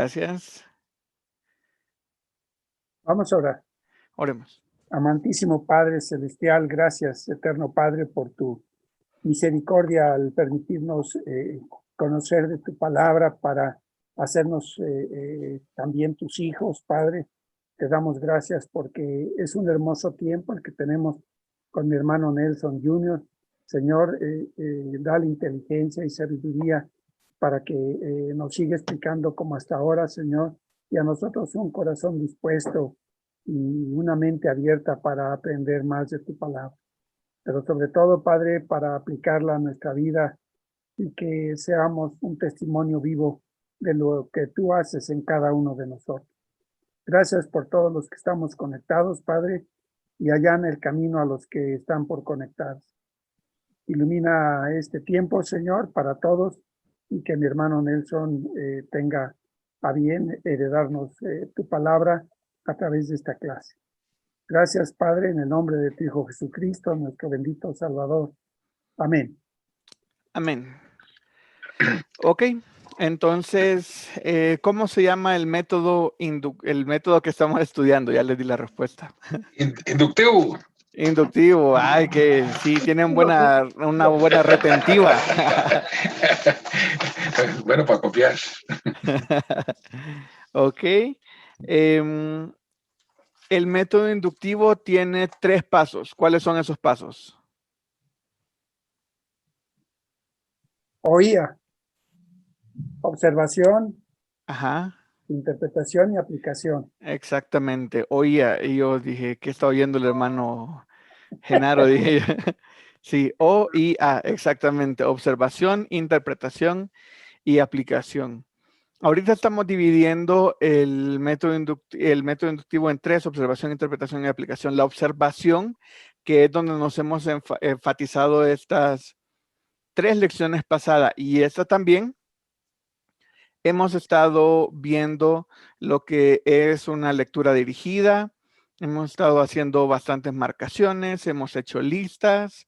Gracias. Vamos a orar. Oremos. Amantísimo Padre Celestial, gracias, eterno Padre, por tu misericordia al permitirnos conocer de tu palabra para hacernos también tus hijos, Padre. Te damos gracias porque es un hermoso tiempo el que tenemos con mi hermano Nelson Jr. Señor, dale inteligencia y sabiduría para que nos siga explicando como hasta ahora, Señor, y a nosotros un corazón dispuesto y una mente abierta para aprender más de tu palabra. Pero sobre todo, Padre, para aplicarla a nuestra vida y que seamos un testimonio vivo de lo que tú haces en cada uno de nosotros. Gracias por todos los que estamos conectados, Padre, y allá en el camino a los que están por conectarse. Ilumina este tiempo, Señor, para todos y que mi hermano Nelson tenga a bien heredarnos tu palabra a través de esta clase. Gracias, Padre, en el nombre de tu Hijo Jesucristo, nuestro bendito Salvador. Amén. Amén. Ok, entonces, ¿cómo se llama el método que estamos estudiando? Ya les di la respuesta. Inductivo. Inductivo, ay, que sí, tienen una buena retentiva. Bueno, para copiar. Ok. El método inductivo tiene 3 pasos. ¿Cuáles son esos pasos? Oía, observación, Ajá. interpretación y aplicación. Exactamente. Oía, y yo dije, ¿qué está oyendo el hermano Genaro? Dije yo. Sí, O-I-A, exactamente. Observación, interpretación y aplicación. Ahorita estamos dividiendo el método inductivo en 3, observación, interpretación y aplicación. La observación, que es donde nos hemos enfatizado estas 3 lecciones pasadas, y esta también, hemos estado viendo lo que es una lectura dirigida, hemos estado haciendo bastantes marcaciones, hemos hecho listas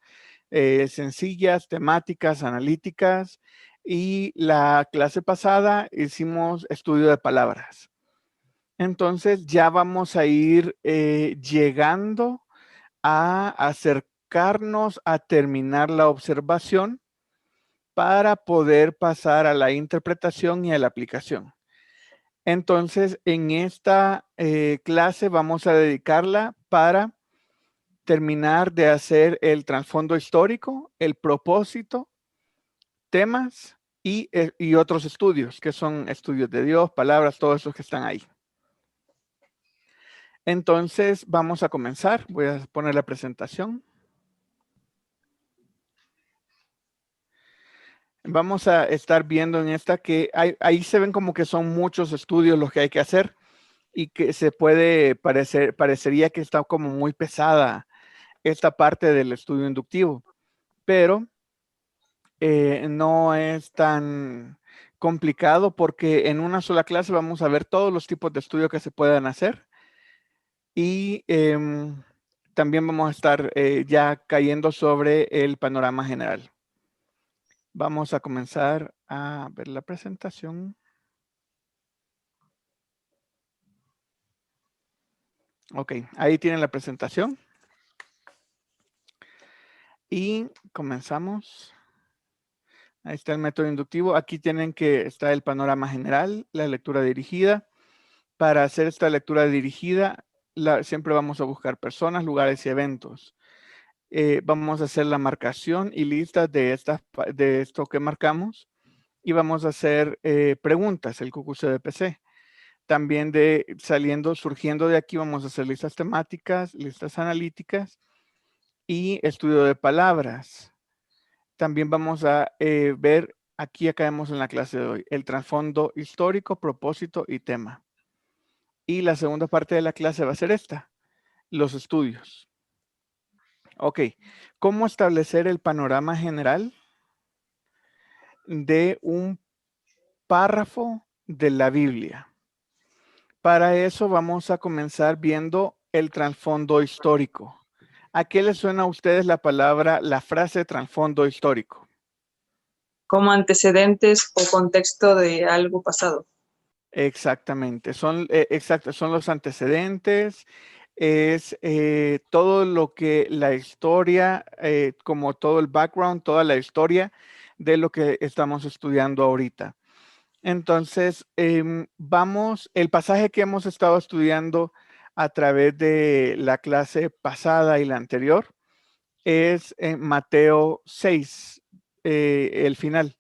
sencillas, temáticas, analíticas, y la clase pasada hicimos estudio de palabras. Entonces ya vamos a ir llegando a acercarnos a terminar la observación para poder pasar a la interpretación y a la aplicación. Entonces, en esta clase vamos a dedicarla para terminar de hacer el trasfondo histórico, el propósito, temas y otros estudios, que son estudios de Dios, palabras, todos esos que están ahí. Entonces, vamos a comenzar. Voy a poner la presentación. Vamos a estar viendo en esta que ahí se ven como que son muchos estudios los que hay que hacer y que se puede parecería que está como muy pesada esta parte del estudio inductivo, pero no es tan complicado porque en una sola clase vamos a ver todos los tipos de estudios que se puedan hacer y también vamos a estar ya cayendo sobre el panorama general. Vamos a comenzar a ver la presentación. Ok, ahí tienen la presentación. Y comenzamos. Ahí está el método inductivo. Aquí tienen que está el panorama general, la lectura dirigida. Para hacer esta lectura dirigida, siempre vamos a buscar personas, lugares y eventos. Vamos a hacer la marcación y listas de esto que marcamos. Y vamos a hacer preguntas, el QQCDPC. También surgiendo de aquí, vamos a hacer listas temáticas, listas analíticas y estudio de palabras. También vamos a ver, aquí acabamos en la clase de hoy, el trasfondo histórico, propósito y tema. Y la segunda parte de la clase va a ser esta, los estudios. Ok, ¿cómo establecer el panorama general de un párrafo de la Biblia? Para eso vamos a comenzar viendo el trasfondo histórico. ¿A qué les suena a ustedes la frase trasfondo histórico? Como antecedentes o contexto de algo pasado. Exactamente, son los antecedentes, es todo lo que la historia, como todo el background, toda la historia de lo que estamos estudiando ahorita. Entonces, el pasaje que hemos estado estudiando a través de la clase pasada y la anterior es en Mateo 6, el final.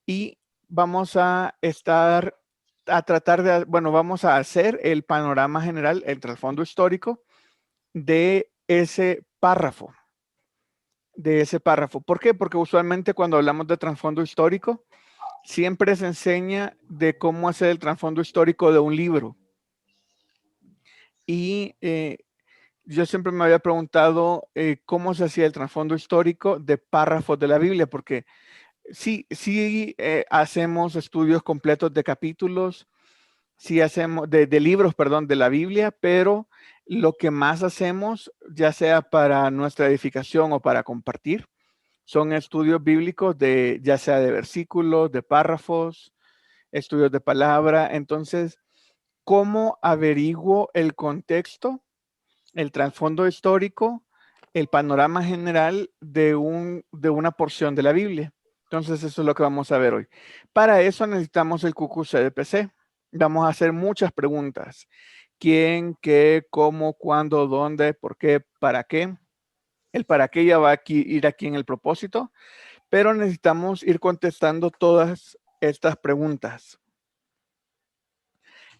Y vamos a tratar de, bueno, vamos a hacer el panorama general, el trasfondo histórico de ese párrafo. ¿Por qué? Porque usualmente cuando hablamos de trasfondo histórico, siempre se enseña de cómo hacer el trasfondo histórico de un libro. Y yo siempre me había preguntado cómo se hacía el trasfondo histórico de párrafos de la Biblia, porque sí, hacemos estudios completos de capítulos, sí hacemos de libros, perdón, de la Biblia, pero lo que más hacemos, ya sea para nuestra edificación o para compartir, son estudios bíblicos ya sea de versículos, de párrafos, estudios de palabra. Entonces, ¿cómo averiguo el contexto, el trasfondo histórico, el panorama general de una porción de la Biblia? Entonces, eso es lo que vamos a ver hoy. Para eso necesitamos el QQCDPC. Vamos a hacer muchas preguntas. ¿Quién, qué, cómo, cuándo, dónde, por qué, para qué? El para qué ya va a ir aquí en el propósito, pero necesitamos ir contestando todas estas preguntas.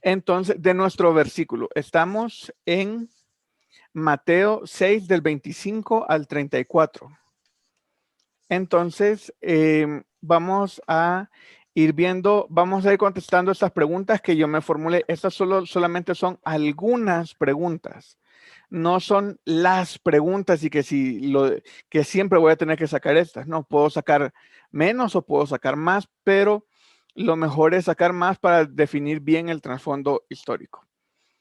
Entonces, de nuestro versículo, estamos en Mateo 6 del 25 al 34. Entonces, vamos a ir viendo, vamos a ir contestando estas preguntas que yo me formulé. Estas solamente son algunas preguntas. No son las preguntas y que que siempre voy a tener que sacar estas. No, puedo sacar menos o puedo sacar más, pero lo mejor es sacar más para definir bien el trasfondo histórico.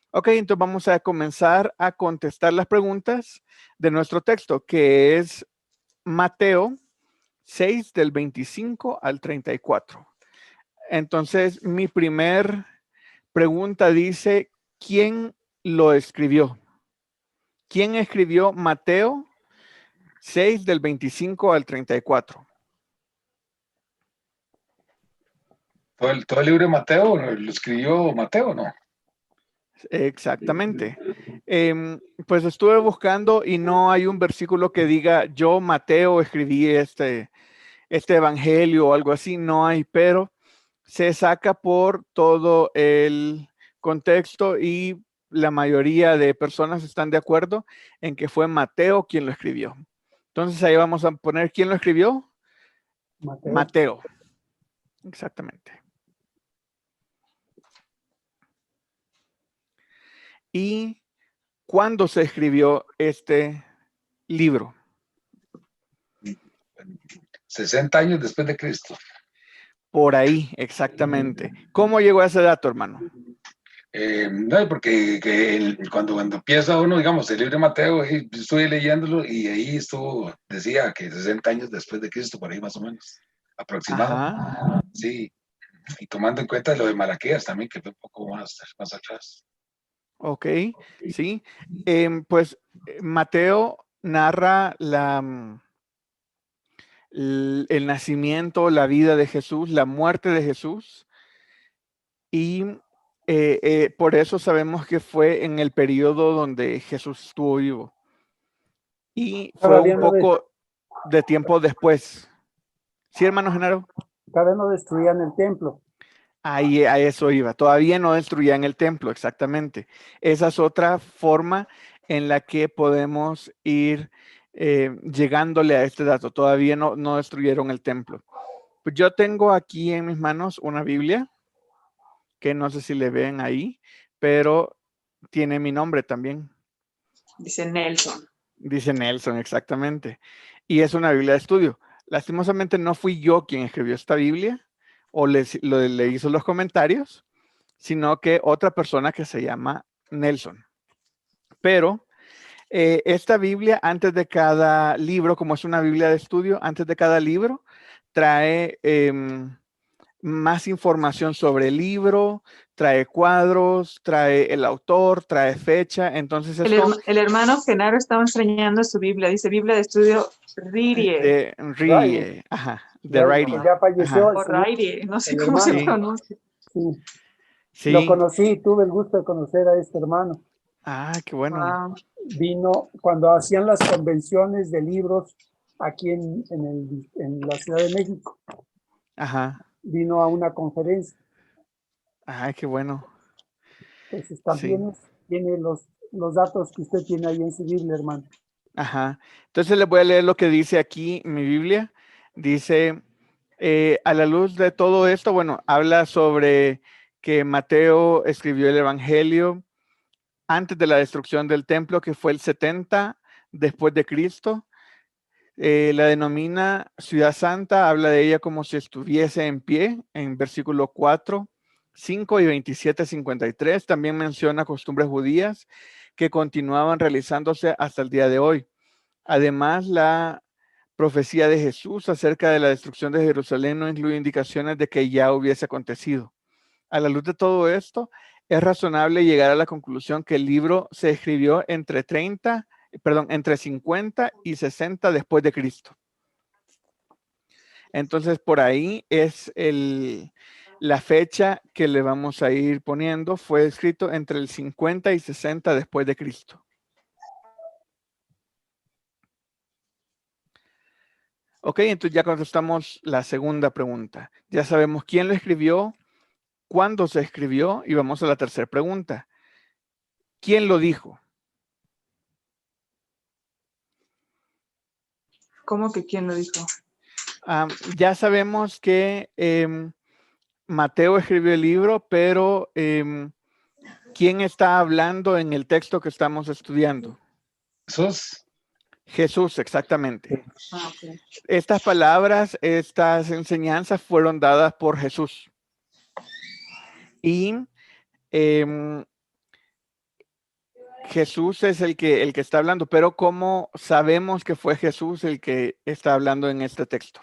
Ok, entonces vamos a comenzar a contestar las preguntas de nuestro texto, que es Mateo 6 del 25 al 34. Entonces, mi primer pregunta dice, ¿quién lo escribió? ¿Quién escribió Mateo 6 del 25 al 34? Todo el libro de Mateo lo escribió Mateo, ¿no? Exactamente. Pues estuve buscando y no hay un versículo que diga, yo, Mateo, escribí este evangelio o algo así, no hay, pero se saca por todo el contexto y la mayoría de personas están de acuerdo en que fue Mateo quien lo escribió. Entonces ahí vamos a poner quién lo escribió. Mateo. Exactamente. ¿Y cuándo se escribió este libro? 60 años después de Cristo. Por ahí, exactamente. ¿Cómo llegó a ese dato, hermano? No, porque cuando empieza uno, digamos, el libro de Mateo, estuve leyéndolo y ahí decía que 60 años después de Cristo, por ahí más o menos, aproximado. Ajá. Sí, y tomando en cuenta lo de Malaquías también, que fue un poco más atrás. Ok, sí. Pues Mateo narra el nacimiento, la vida de Jesús, la muerte de Jesús, y por eso sabemos que fue en el periodo donde Jesús estuvo vivo. Y fue un poco de tiempo después. ¿Sí, hermano Genaro? Todavía no destruían el templo. Ahí a eso iba. Todavía no destruían el templo, exactamente. Esa es otra forma en la que podemos ir llegándole a este dato. Todavía no destruyeron el templo. Pues yo tengo aquí en mis manos una Biblia, que no sé si le ven ahí, pero tiene mi nombre también. Dice Nelson. Dice Nelson, exactamente. Y es una Biblia de estudio. Lastimosamente no fui yo quien escribió esta Biblia o le hizo los comentarios, sino que otra persona que se llama Nelson. Pero esta Biblia, antes de cada libro, como es una Biblia de estudio, antes de cada libro, trae más información sobre el libro, trae cuadros, trae el autor, trae fecha. Entonces esto El hermano Genaro estaba enseñando su Biblia. Dice Biblia de estudio Ririe de Riley. ajá, de Ya, writing. ya falleció Ajá, el o señor, Rairie, no sé el cómo se hermano. sí, pronuncia. Sí, lo sí. conocí, tuve el gusto de conocer a este hermano. Ah, qué bueno. Wow. Vino cuando hacían las convenciones de libros aquí en la Ciudad de México. Ajá. Vino a una conferencia. Ah, qué bueno. Entonces Sí. también tiene los datos que usted tiene ahí en su Biblia, hermano. Ajá. Entonces les voy a leer lo que dice aquí mi Biblia. Dice, a la luz de todo esto, bueno, habla sobre que Mateo escribió el Evangelio antes de la destrucción del templo, que fue el 70 después de Cristo. La denomina Ciudad Santa, habla de ella como si estuviese en pie, en versículo 4, 5 y 27, 53. También menciona costumbres judías que continuaban realizándose hasta el día de hoy. Además, la profecía de Jesús acerca de la destrucción de Jerusalén no incluye indicaciones de que ya hubiese acontecido. A la luz de todo esto, es razonable llegar a la conclusión que el libro se escribió entre 50 y 60 después de Cristo. Entonces, por ahí es la fecha que le vamos a ir poniendo. Fue escrito entre el 50 y 60 después de Cristo. Ok, entonces ya contestamos la segunda pregunta. Ya sabemos quién lo escribió, cuándo se escribió y vamos a la tercera pregunta. ¿Quién lo dijo? ¿Cómo que quién lo dijo? Ya sabemos que Mateo escribió el libro, pero ¿quién está hablando en el texto que estamos estudiando? Jesús. Jesús, exactamente. Ah, ok. Estas palabras, estas enseñanzas fueron dadas por Jesús. Y Jesús es el que está hablando, pero ¿cómo sabemos que fue Jesús el que está hablando en este texto?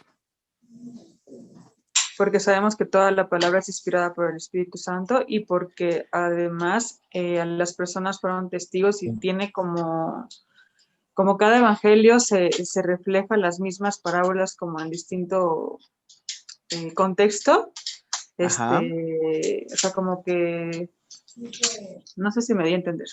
Porque sabemos que toda la palabra es inspirada por el Espíritu Santo y porque además las personas fueron testigos y tiene como cada evangelio se refleja las mismas parábolas como en distinto contexto. Ajá. O sea, como que no sé si me di a entender.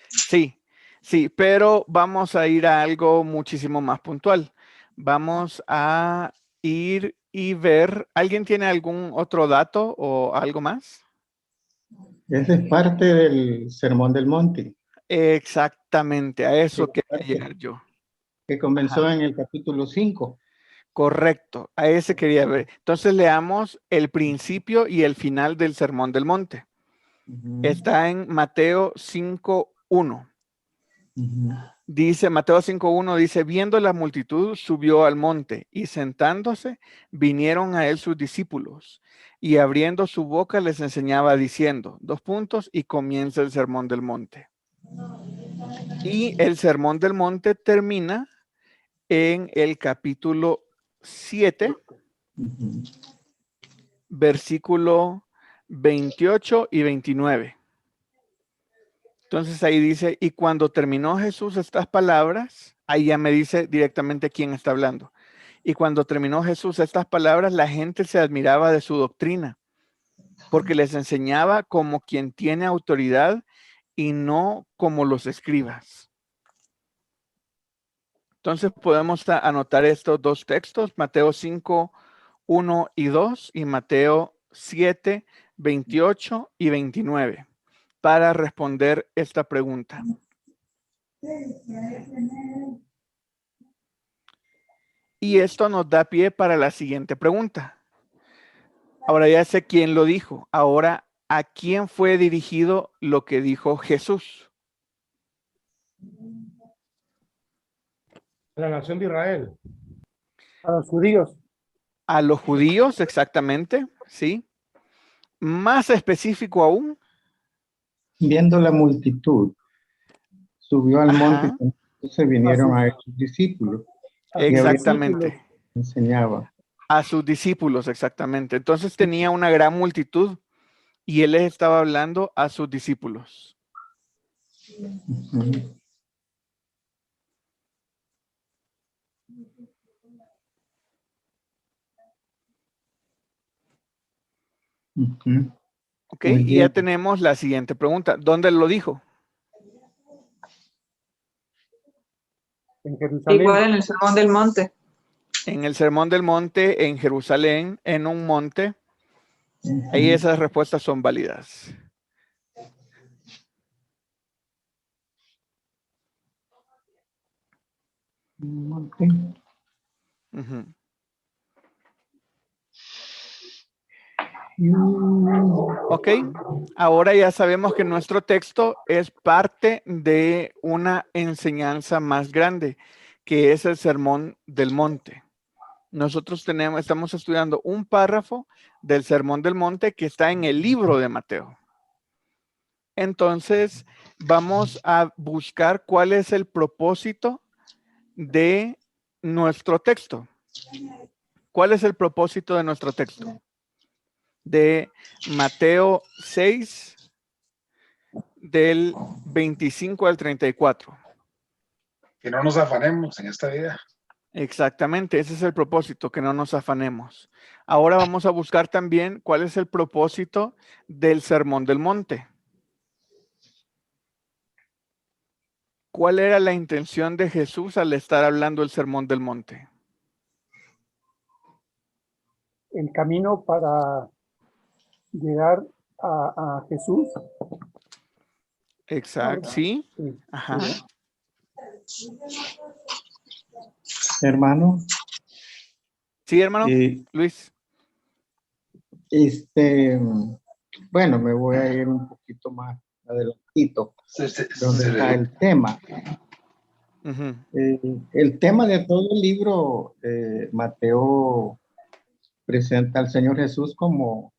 Sí, pero vamos a ir a algo muchísimo más puntual. Vamos a ir y ver, ¿alguien tiene algún otro dato o algo más? Esa es parte del Sermón del Monte, Exactamente, a eso quería llegar yo. que comenzó Ajá. en el capítulo 5. Correcto, a ese quería ver. Entonces leamos el principio y el final del Sermón del Monte. Está en Mateo 5:1. Dice, Mateo 5:1 dice, viendo la multitud, subió al monte y sentándose, vinieron a él sus discípulos y abriendo su boca les enseñaba diciendo, y comienza el Sermón del Monte. Y el Sermón del Monte termina en el capítulo 7, versículo 28 y 29. Entonces ahí dice, y cuando terminó Jesús estas palabras, ahí ya me dice directamente quién está hablando. Y cuando terminó Jesús estas palabras, la gente se admiraba de su doctrina, porque les enseñaba como quien tiene autoridad y no como los escribas. Entonces podemos anotar estos dos textos, Mateo 5, 1 y 2 y Mateo 7, 28 y 29, para responder esta pregunta. Y esto nos da pie para la siguiente pregunta. Ahora ya sé quién lo dijo. Ahora, ¿a quién fue dirigido lo que dijo Jesús? La nación de Israel. A los judíos. A los judíos, exactamente, ¿sí? Más específico aún. Viendo la multitud, subió al monte y se vinieron a sus discípulos. Exactamente. Enseñaba. A sus discípulos, exactamente. Entonces tenía una gran multitud y él les estaba hablando a sus discípulos. Ujú. Ujú. ¿Ok? Muy Y ya bien. tenemos la siguiente pregunta. ¿Dónde lo dijo? En Jerusalén. Igual en el Sermón del Monte. En el Sermón del Monte, en Jerusalén, en un monte. Ahí Ujú. esas respuestas son válidas. Ok. Ujú. Ok, ahora ya sabemos que nuestro texto es parte de una enseñanza más grande, que es el Sermón del Monte. Nosotros estamos estudiando un párrafo del Sermón del Monte que está en el libro de Mateo. Entonces, vamos a buscar cuál es el propósito de nuestro texto. ¿Cuál es el propósito de nuestro texto? De Mateo 6, del 25 al 34. Que no nos afanemos en esta vida. Exactamente, ese es el propósito, que no nos afanemos. Ahora vamos a buscar también cuál es el propósito del Sermón del Monte. ¿Cuál era la intención de Jesús al estar hablando el Sermón del Monte? El camino para llegar a Jesús. Exacto, sí. Sí, Ajá. Hermano, Sí, hermano. eh, Luis. este, bueno, me voy a ir un poquito más adelantito, donde está el tema. Ujú. El tema de todo el libro, Mateo presenta al Señor Jesús como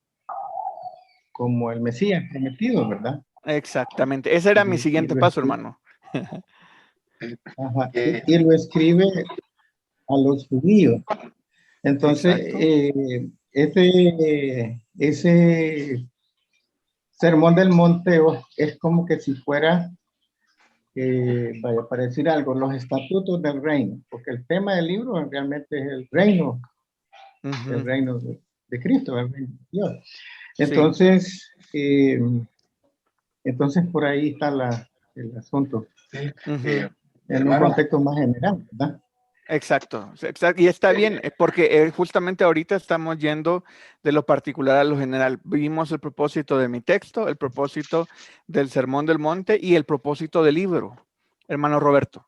el Mesías prometido, ¿verdad? Exactamente. Ese era mi Y siguiente lo paso, escribe, hermano. ajá, Que y lo escribe a los judíos. Entonces, Exacto. ese Sermón del Monte es como que si fuera, vaya, para decir algo, los estatutos del reino, porque el tema del libro realmente es el Ujú. reino de Cristo, el reino de Dios. Sí. Entonces por ahí está el asunto, sí, Ujú. en un hermano, contexto más general, ¿verdad? Exacto, y está bien, porque justamente ahorita estamos yendo de lo particular a lo general. Vimos el propósito de mi texto, el propósito del Sermón del Monte y el propósito del libro, hermano Roberto.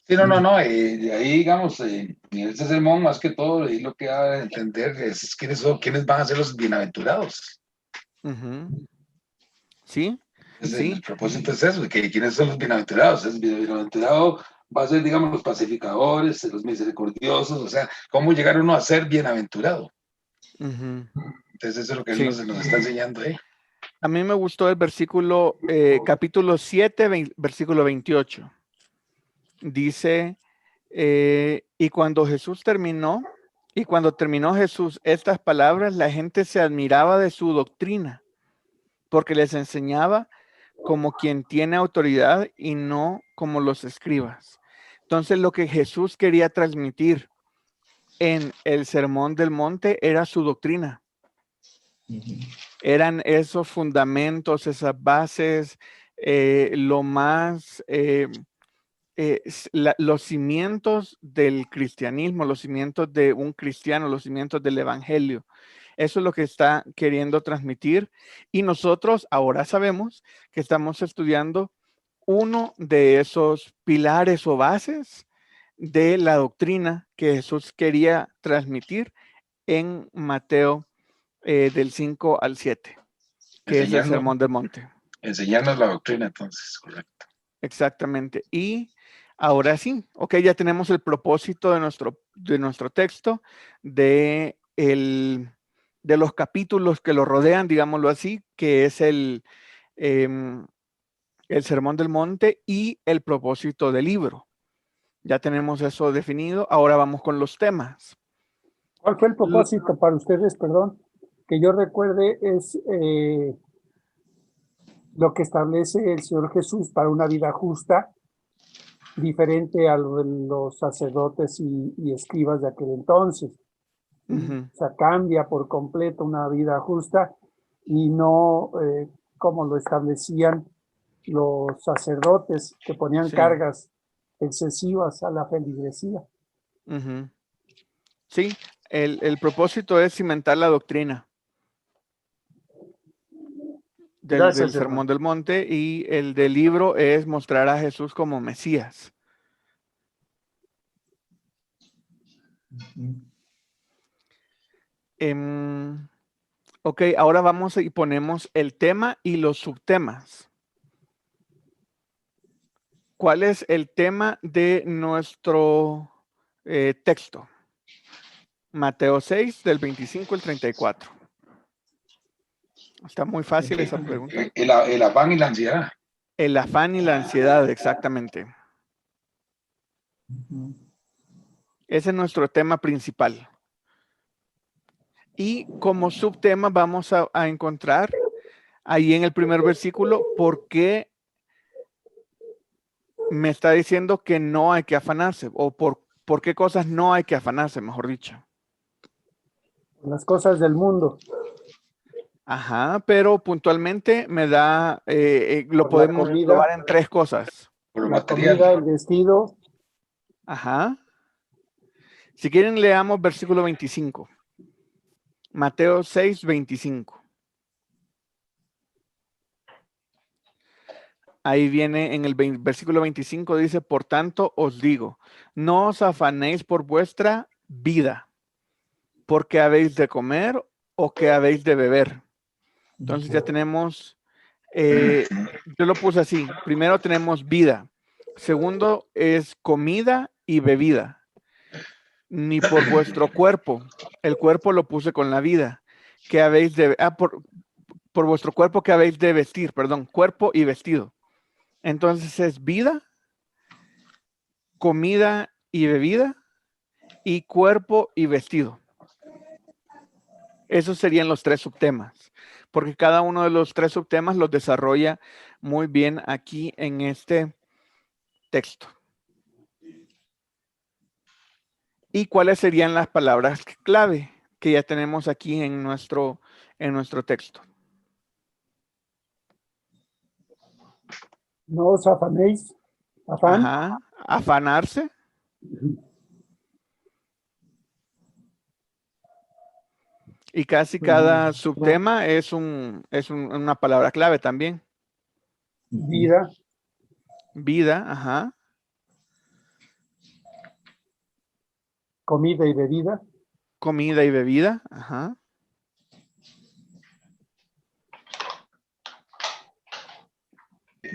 sí, no, de ahí, digamos, en este sermón, más que todo, ahí lo que da a entender es quiénes van a ser los bienaventurados. Ujú. Sí, El sí, propósito es eso, que quiénes son los bienaventurados. El bienaventurado va a ser, digamos, los pacificadores, los misericordiosos, o sea, cómo llegar uno a ser bienaventurado. ujú, Entonces, eso es lo que él sí. nos está enseñando ahí. A mí me gustó el versículo, capítulo 7, versículo 28. Dice, y cuando terminó Jesús estas palabras, la gente se admiraba de su doctrina, porque les enseñaba como quien tiene autoridad y no como los escribas. Entonces, lo que Jesús quería transmitir en el Sermón del Monte era su doctrina. Eran esos fundamentos, esas bases, lo más, los cimientos del cristianismo, los cimientos de un cristiano, los cimientos del evangelio. Eso es lo que está queriendo transmitir. Y nosotros ahora sabemos que estamos estudiando uno de esos pilares o bases de la doctrina que Jesús quería transmitir en Mateo del 5 al 7, que es el Enseñarnos, Sermón del Monte. enseñarnos la doctrina, entonces, correcto. Exactamente. Y ahora sí, ok, ya tenemos el propósito de nuestro texto, de los capítulos que lo rodean, digámoslo así, que es em, el Sermón del Monte y el propósito del libro. Ya tenemos eso definido. Ahora vamos con los temas. ¿Cuál fue el propósito para ustedes, perdón? Que yo recuerde es lo que establece el Señor Jesús para una vida justa, diferente a lo de los sacerdotes y escribas de aquel entonces. Ujú. O sea, cambia por completo una vida justa y no como lo establecían los sacerdotes que ponían Sí. cargas excesivas a la feligresía. Ujú. Sí, el propósito es cimentar la doctrina del Gracias, Sermón hermano. del Monte, y el del libro es mostrar a Jesús como Mesías. Ok, ahora vamos y ponemos el tema y los subtemas. ¿Cuál es el tema de nuestro texto? Mateo 6, del 25 al 34. Está muy fácil esa pregunta. El afán y la ansiedad. El afán y la ansiedad, exactamente. Ese es nuestro tema principal. Y como subtema vamos a encontrar ahí en el primer versículo por qué me está diciendo que no hay que afanarse, o por qué cosas no hay que afanarse, mejor dicho. Las cosas del mundo. Ajá, pero puntualmente me da, lo Por la podemos comida. englobar en tres cosas. Por lo La material. comida, el vestido. Ajá. Si quieren, leamos versículo 25. Mateo 6, 25. Ahí viene en el versículo 25, dice, por tanto os digo, no os afanéis por vuestra vida, porque habéis de comer o qué habéis de beber. Entonces ya tenemos, yo lo puse así, primero tenemos vida, segundo es comida y bebida, ni por vuestro cuerpo, el cuerpo lo puse con la vida, que habéis de, por vuestro cuerpo que habéis de vestir, perdón, cuerpo y vestido. Entonces es vida, comida y bebida, y cuerpo y vestido. Esos serían los tres subtemas, porque cada uno de los tres subtemas los desarrolla muy bien aquí en este texto. ¿Y cuáles serían las palabras clave que ya tenemos aquí en nuestro texto? No os afanéis. Afán. Ajá, afanarse. Y casi cada subtema es una palabra clave también. Vida. Vida, ajá. Comida y bebida. Comida y bebida, ajá.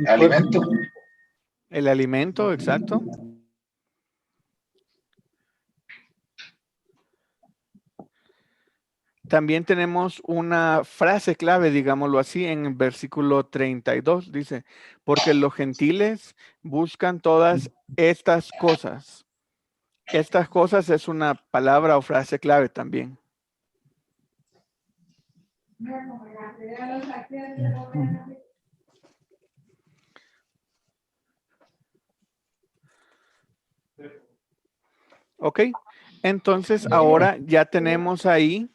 Alimento. El alimento, exacto. También tenemos una frase clave, digámoslo así, en el versículo 32. Dice, porque los gentiles buscan todas estas cosas. Estas cosas es una palabra o frase clave también. Ok, entonces ahora ya tenemos ahí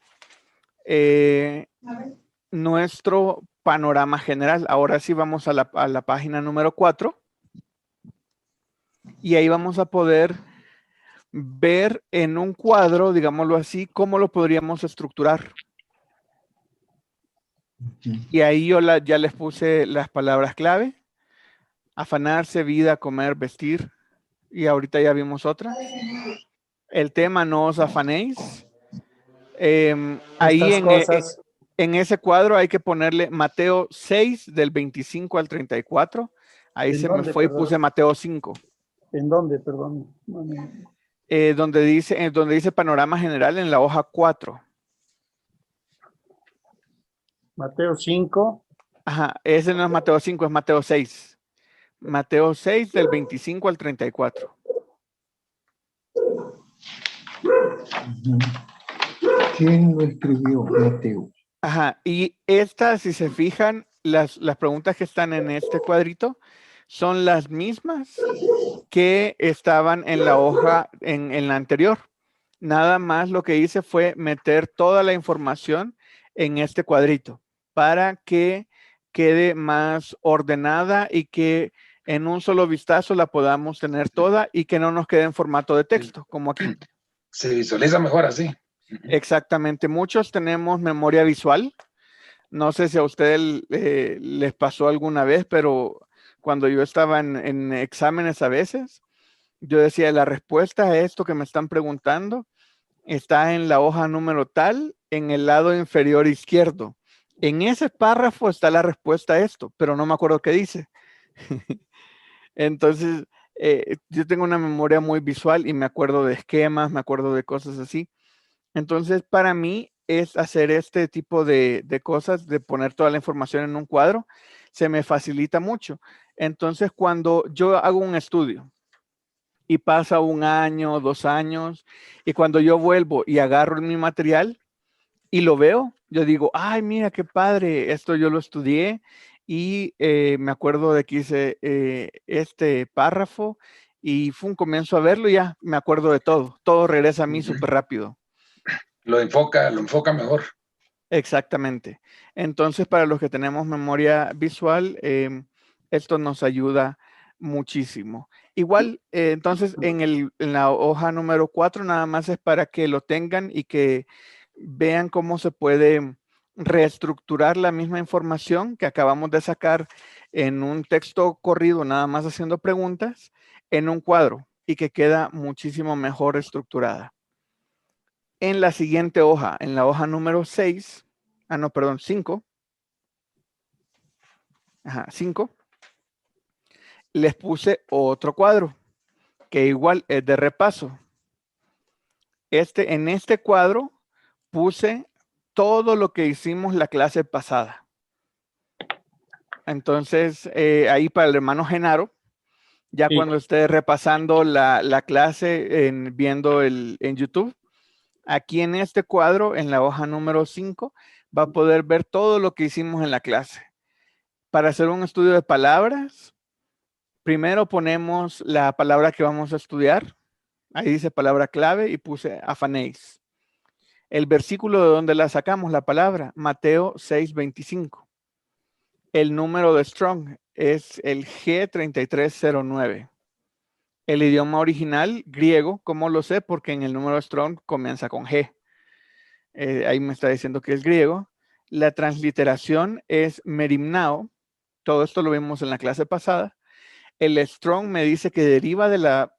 nuestro panorama general. Ahora sí vamos a la página número 4 y ahí vamos a poder ver en un cuadro, digámoslo así, cómo lo podríamos estructurar. Y ahí yo ya les puse las palabras clave: afanarse, vida, comer, vestir, y ahorita ya vimos otra. El tema, no os afanéis. Ahí en ese cuadro hay que ponerle Mateo 6 del 25 al 34. Ahí se me fue y puse Mateo 5. ¿En dónde, perdón? Donde dice panorama general en la hoja 4. Mateo 5. Ajá, ese no es Mateo 5, es Mateo 6. Mateo 6 del 25 al 34. ¿quién lo escribió? Mateo. Ajá, y estas, si se fijan, las preguntas que están en este cuadrito son las mismas que estaban en la hoja en la anterior. Nada más lo que hice fue meter toda la información en este cuadrito para que quede más ordenada y que en un solo vistazo la podamos tener toda y que no nos quede en formato de texto, como aquí. Se visualiza mejor así. Exactamente. Muchos tenemos memoria visual. No sé si a ustedes les pasó alguna vez, pero cuando yo estaba en exámenes a veces, yo decía, la respuesta a esto que me están preguntando está en la hoja número tal, en el lado inferior izquierdo. En ese párrafo está la respuesta a esto, pero no me acuerdo qué dice. Entonces, yo tengo una memoria muy visual y me acuerdo de esquemas, me acuerdo de cosas así. Entonces, para mí es hacer este tipo de cosas, de poner toda la información en un cuadro, se me facilita mucho. Entonces, cuando yo hago un estudio y pasa 1 año, 2 años, y cuando yo vuelvo y agarro mi material y lo veo, yo digo, ay, mira qué padre, esto yo lo estudié y me acuerdo de que hice este párrafo y comienzo a verlo y ya me acuerdo de todo. Todo regresa a mí súper rápido. Lo enfoca mejor. Exactamente. Entonces, para los que tenemos memoria visual, esto nos ayuda muchísimo. Igual, entonces, en la hoja número 4, nada más es para que lo tengan y que vean cómo se puede reestructurar la misma información que acabamos de sacar en un texto corrido, nada más haciendo preguntas, en un cuadro y que queda muchísimo mejor estructurada. En la siguiente hoja, en la hoja número 6, no, perdón, 5. Ajá, 5. Les puse otro cuadro, que igual es de repaso. En este cuadro puse todo lo que hicimos la clase pasada. Entonces, ahí para el hermano Genaro, ya Sí. cuando esté repasando la clase, viendo en YouTube, aquí en este cuadro, en la hoja número 5, va a poder ver todo lo que hicimos en la clase. Para hacer un estudio de palabras, primero ponemos la palabra que vamos a estudiar. Ahí dice palabra clave y puse afanéis. El versículo de donde la sacamos, la palabra, Mateo 6:25. El número de Strong es el G3309. El idioma original, griego, ¿cómo lo sé? Porque en el número Strong comienza con G. Ahí me está diciendo que es griego. La transliteración es merimnao. Todo esto lo vimos en la clase pasada. El Strong me dice que deriva de la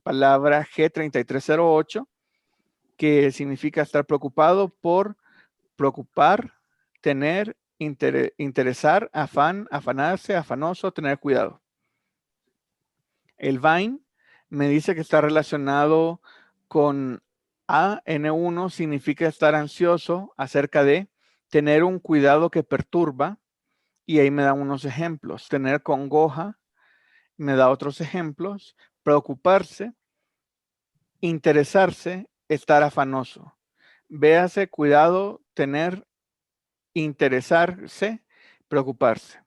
palabra G3308, que significa estar preocupado por preocupar, tener, interesar, afán, afanarse, afanoso, tener cuidado. El Vine me dice que está relacionado con N1, significa estar ansioso acerca de tener un cuidado que perturba, y ahí me dan unos ejemplos. Tener congoja, me da otros ejemplos. Preocuparse, interesarse, estar afanoso. Véase, cuidado, tener, interesarse, preocuparse.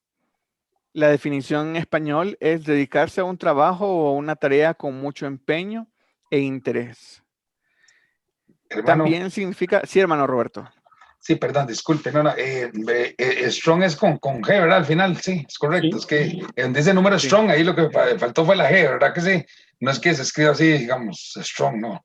La definición en español es dedicarse a un trabajo o a una tarea con mucho empeño e interés. Hermano, También significa, sí, hermano Roberto. sí, perdón, disculpe, Strong es con G, ¿verdad? Al final, sí, es correcto. Sí. Es que en ese número Sí. Strong, ahí lo que faltó fue la G, ¿verdad que sí? No es que se escriba así, digamos, Strong, no.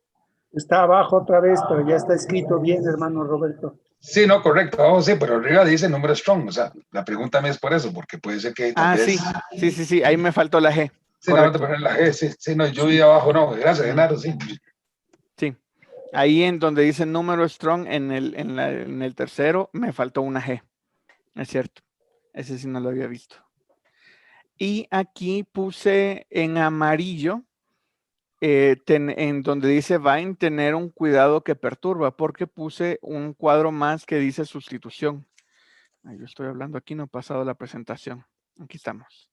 Está abajo otra vez, pero ya está escrito bien, hermano Roberto. Sí, no, correcto, abajo sí, pero arriba dice número Strong, o sea, la pregunta me es por eso, porque puede ser que tal vez... Sí, ahí me faltó la G. Sí, nada más te poner la G, sí, no, yo vi abajo, no, gracias, Genaro, sí. Sí, ahí en donde dice número strong, en el tercero, me faltó una G. Es cierto, ese sí no lo había visto. Y aquí puse en amarillo, en donde dice Vine, tener un cuidado que perturba, porque puse un cuadro más que dice sustitución. Yo estoy hablando aquí, no he pasado la presentación. Aquí estamos.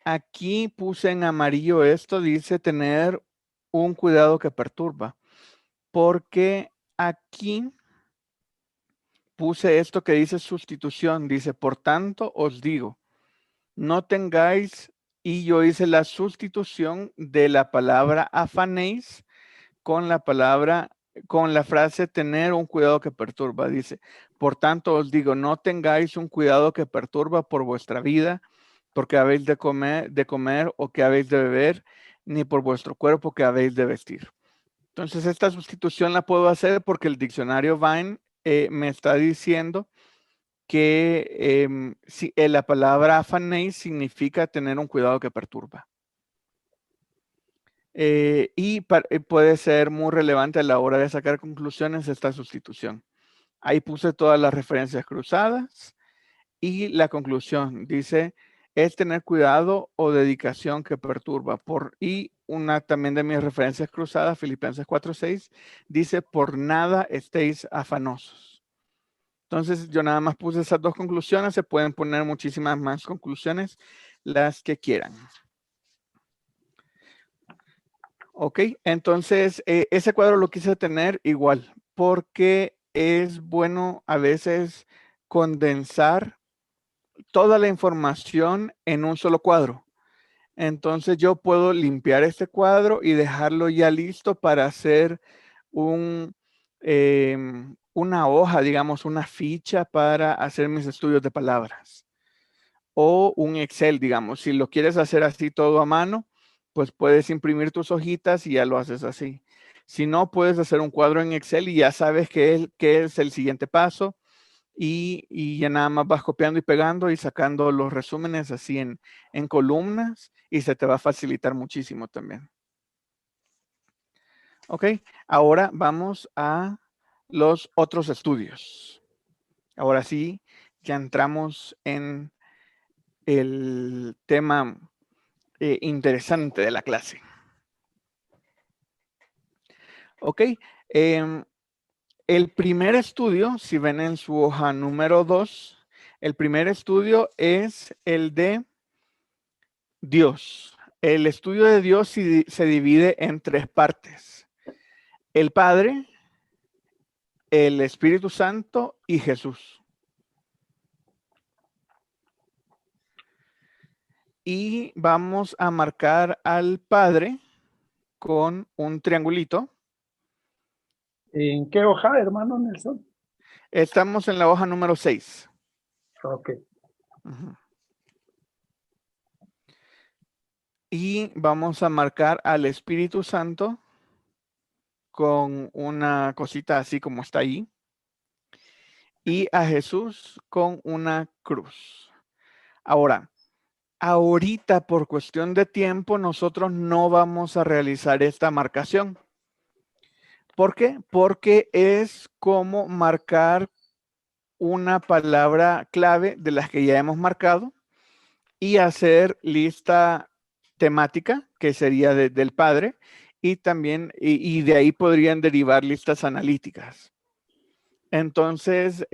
Aquí puse en amarillo esto, dice tener un cuidado que perturba. porque aquí puse esto que dice sustitución. Dice, por tanto os digo, no tengáis, y yo hice la sustitución de la palabra afanéis con la palabra, con la frase tener un cuidado que perturba. Dice, por tanto os digo, no tengáis un cuidado que perturba por vuestra vida, porque habéis de comer o que habéis de beber, ni por vuestro cuerpo que habéis de vestir. Entonces, esta sustitución la puedo hacer porque el diccionario Vine me está diciendo que la palabra afanéis significa tener un cuidado que perturba. Puede ser muy relevante a la hora de sacar conclusiones esta sustitución. Ahí puse todas las referencias cruzadas y la conclusión dice, es tener cuidado o dedicación que perturba. Y una también de mis referencias cruzadas, Filipenses 4:6, dice, por nada estéis afanosos. Entonces, yo nada más puse esas dos conclusiones. Se pueden poner muchísimas más conclusiones, las que quieran. Ok, entonces ese cuadro lo quise tener igual porque es bueno a veces condensar toda la información en un solo cuadro. Entonces yo puedo limpiar este cuadro y dejarlo ya listo para hacer una hoja, digamos, una ficha para hacer mis estudios de palabras. O un Excel, digamos, si lo quieres hacer así todo a mano, pues puedes imprimir tus hojitas y ya lo haces así. Si no, puedes hacer un cuadro en Excel y ya sabes qué es el siguiente paso y ya nada más vas copiando y pegando y sacando los resúmenes así en columnas y se te va a facilitar muchísimo también. Ok, ahora vamos a los otros estudios. Ahora sí, ya entramos en el tema interesante de la clase. Ok, el primer estudio, si ven en su hoja número 2, el primer estudio es el de Dios. El estudio de Dios se divide en 3 partes. El Padre, el Espíritu Santo y Jesús. Y vamos a marcar al Padre con un triangulito. ¿En qué hoja, hermano Nelson? Estamos en la hoja número 6. Ok. Uh-huh. Y vamos a marcar al Espíritu Santo con una cosita así como está ahí. Y a Jesús con una cruz. Ahora, ahorita por cuestión de tiempo nosotros no vamos a realizar esta marcación. ¿Por qué? Porque es como marcar una palabra clave de las que ya hemos marcado y hacer lista temática, que sería del Padre, y también, y de ahí podrían derivar listas analíticas. Entonces,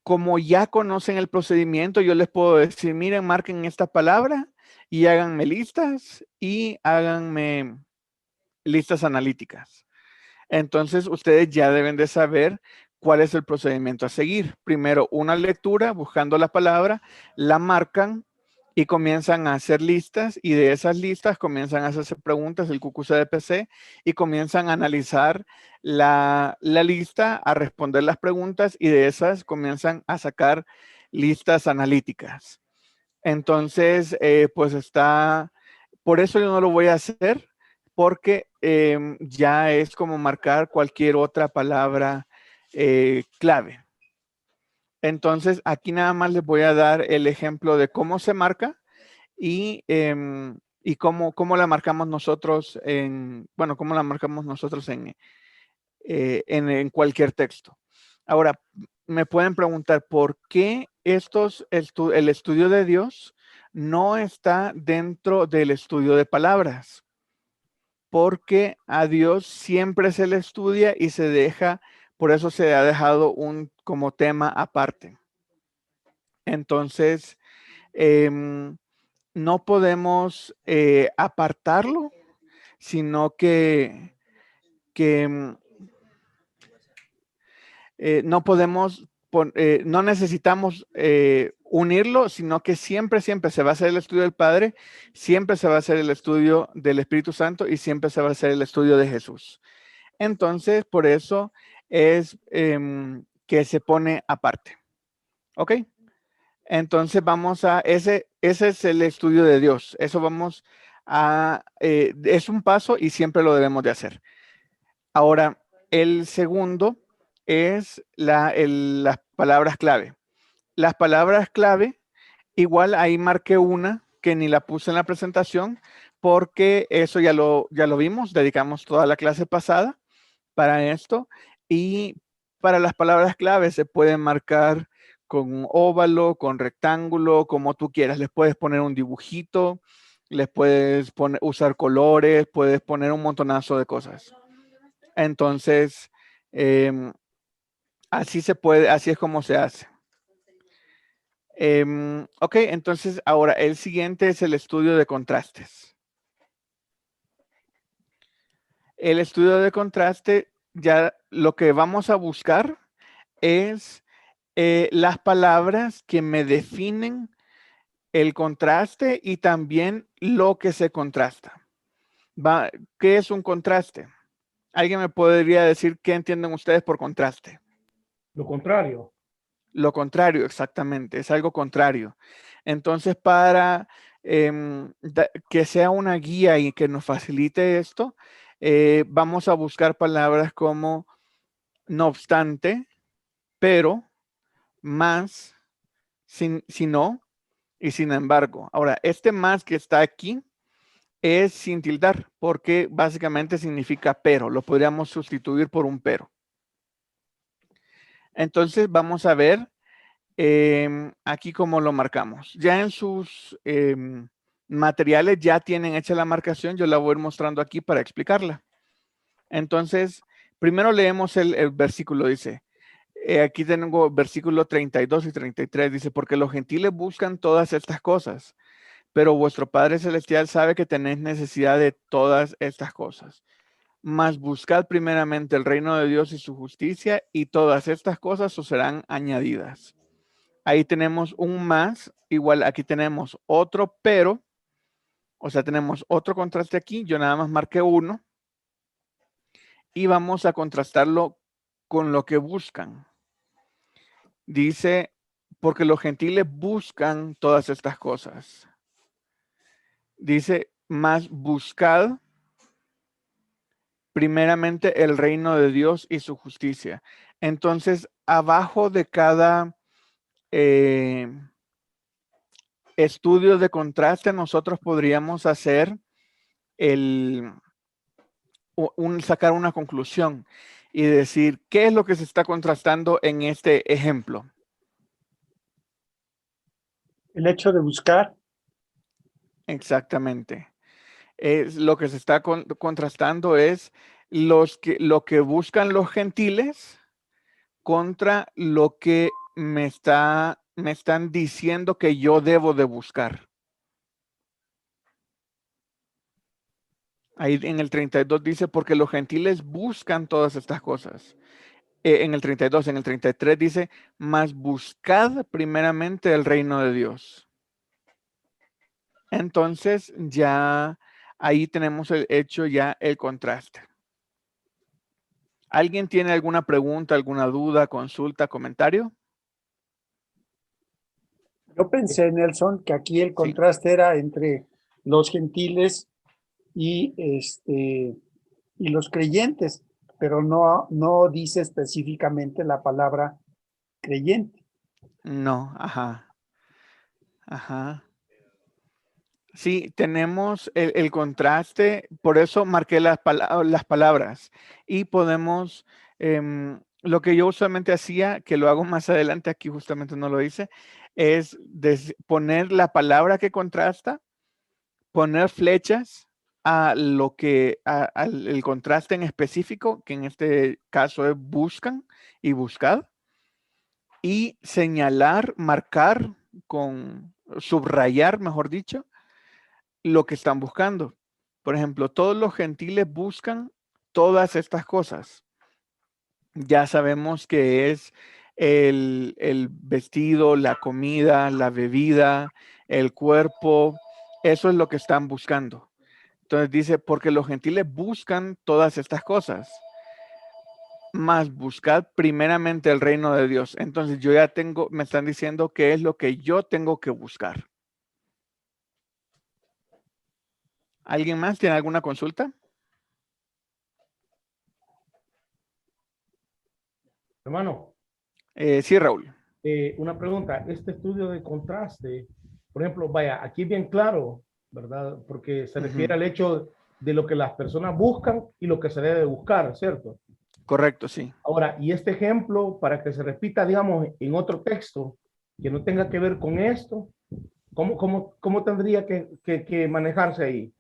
como ya conocen el procedimiento, yo les puedo decir, miren, marquen esta palabra y háganme listas y háganme listas analíticas. Entonces, ustedes ya deben de saber cuál es el procedimiento a seguir. Primero, una lectura, buscando la palabra, la marcan y comienzan a hacer listas y de esas listas comienzan a hacerse preguntas, el QQCDPC, y comienzan a analizar la lista, a responder las preguntas y de esas comienzan a sacar listas analíticas. Entonces, pues por eso yo no lo voy a hacer, porque ya es como marcar cualquier otra palabra clave. Entonces, aquí nada más les voy a dar el ejemplo de cómo se marca y cómo la marcamos nosotros cómo la marcamos nosotros en cualquier texto. Ahora, me pueden preguntar, ¿por qué el estudio de Dios no está dentro del estudio de palabras? Porque a Dios siempre se le estudia y se deja, por eso se ha dejado como tema aparte. Entonces, no podemos apartarlo, sino que que no podemos, no necesitamos unirlo, sino que siempre se va a hacer el estudio del Padre, siempre se va a hacer el estudio del Espíritu Santo y siempre se va a hacer el estudio de Jesús. Entonces, por eso es que se pone aparte. ¿Ok? Entonces vamos a, ese es el estudio de Dios. Eso vamos a, es un paso y siempre lo debemos de hacer. Ahora, el segundo es las palabras clave. Las palabras clave, igual ahí marqué una que ni la puse en la presentación porque eso ya lo vimos, dedicamos toda la clase pasada para esto. Y para las palabras clave se pueden marcar con un óvalo, con rectángulo, como tú quieras. Les puedes poner un dibujito, les puedes usar colores, puedes poner un montonazo de cosas. Entonces, así se puede, así es como se hace. Ok, entonces ahora el siguiente es el estudio de contrastes. El estudio de contraste, ya lo que vamos a buscar es las palabras que me definen el contraste y también lo que se contrasta. ¿Qué es un contraste? ¿Alguien me podría decir qué entienden ustedes por contraste? Lo contrario. Lo contrario, exactamente, es algo contrario. Entonces, para que sea una guía y que nos facilite esto, vamos a buscar palabras como no obstante, pero, más, si no y sin embargo. Ahora, este más que está aquí es sin tildar, porque básicamente significa pero. Lo podríamos sustituir por un pero. Entonces, vamos a ver aquí cómo lo marcamos. Ya en sus materiales ya tienen hecha la marcación. Yo la voy a ir mostrando aquí para explicarla. Entonces, primero leemos el versículo. Dice, aquí tengo versículo 32 y 33. Dice, porque los gentiles buscan todas estas cosas, pero vuestro Padre Celestial sabe que tenéis necesidad de todas estas cosas. Mas buscad primeramente el reino de Dios y su justicia, y todas estas cosas os serán añadidas. Ahí tenemos un más, igual aquí tenemos otro pero, o sea, tenemos otro contraste aquí. Yo nada más marqué uno. Y vamos a contrastarlo con lo que buscan. Dice, porque los gentiles buscan todas estas cosas. Dice, más buscad primeramente el reino de Dios y su justicia. Entonces, abajo de cada estudio de contraste, nosotros podríamos hacer sacar una conclusión y decir, ¿qué es lo que se está contrastando en este ejemplo? El hecho de buscar. Exactamente. Lo que se está contrastando es lo que buscan los gentiles contra lo que me están diciendo que yo debo de buscar. Ahí en el 32 dice, porque los gentiles buscan todas estas cosas. En el 32, en el 33 dice, mas buscad primeramente el reino de Dios. Entonces ya ahí tenemos ya el contraste. ¿Alguien tiene alguna pregunta, alguna duda, consulta, comentario? Yo pensé, Nelson, que aquí el contraste era entre los gentiles y los creyentes, pero no dice específicamente la palabra creyente. No, ajá. Ajá. Sí, tenemos el contraste, por eso marqué las palabras y podemos, lo que yo usualmente hacía, que lo hago más adelante, aquí justamente no lo hice, es poner la palabra que contrasta, poner flechas a lo que, al contraste en específico, que en este caso es buscan y buscad, y señalar, marcar subrayar, mejor dicho, lo que están buscando. Por ejemplo, todos los gentiles buscan todas estas cosas. Ya sabemos que es el vestido, la comida, la bebida, el cuerpo. Eso es lo que están buscando. Entonces dice, porque los gentiles buscan todas estas cosas, mas buscad primeramente el reino de Dios. Entonces yo ya tengo, me están diciendo qué es lo que yo tengo que buscar. ¿Alguien más tiene alguna consulta? Hermano, Sí, Raúl. una pregunta. Este estudio de contraste, por ejemplo, vaya, aquí es bien claro, ¿verdad? Porque se refiere al hecho de lo que las personas buscan y lo que se debe buscar, ¿cierto? Correcto, sí. Ahora, y este ejemplo, para que se repita, digamos, en otro texto que no tenga que ver con esto, ¿cómo tendría que manejarse ahí?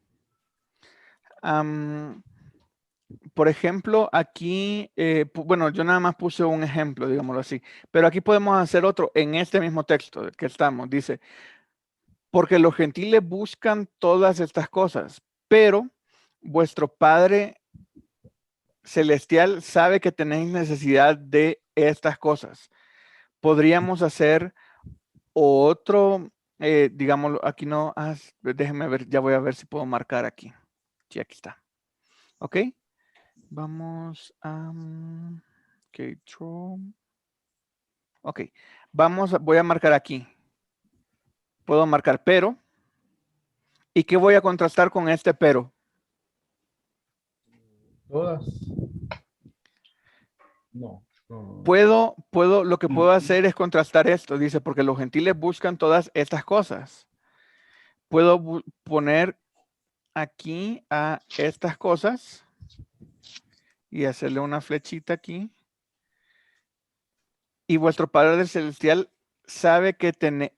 Por ejemplo, aquí, bueno, yo nada más puse un ejemplo, digámoslo así, pero aquí podemos hacer otro en este mismo texto que estamos. Dice, porque los gentiles buscan todas estas cosas, pero vuestro Padre Celestial sabe que tenéis necesidad de estas cosas. Podríamos hacer otro, digámoslo, aquí no, déjenme ver, ya voy a ver si puedo marcar aquí. Sí, aquí está. ¿Ok? Vamos a... Ok, voy a marcar aquí. Puedo marcar pero. ¿Y qué voy a contrastar con este pero? Todas. No. Lo que puedo hacer es contrastar esto. Dice, porque los gentiles buscan todas estas cosas. Puedo poner aquí a estas cosas y hacerle una flechita aquí. Y vuestro Padre Celestial sabe que tenéis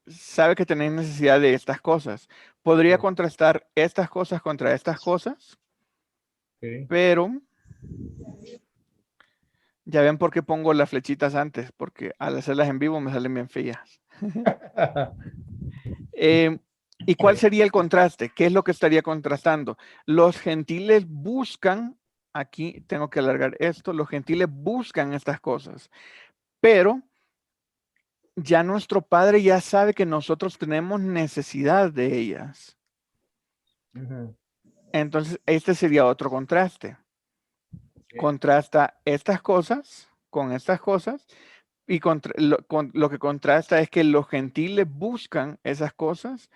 necesidad de estas cosas. Podría contrastar estas cosas contra estas cosas, pero ya ven por qué pongo las flechitas antes, porque al hacerlas en vivo me salen bien feas. ¿Y cuál sería el contraste? ¿Qué es lo que estaría contrastando? Los gentiles buscan, aquí tengo que alargar esto, los gentiles buscan estas cosas, pero ya nuestro Padre ya sabe que nosotros tenemos necesidad de ellas. Entonces, este sería otro contraste. Contrasta estas cosas con estas cosas y lo que contrasta es que los gentiles buscan esas cosas,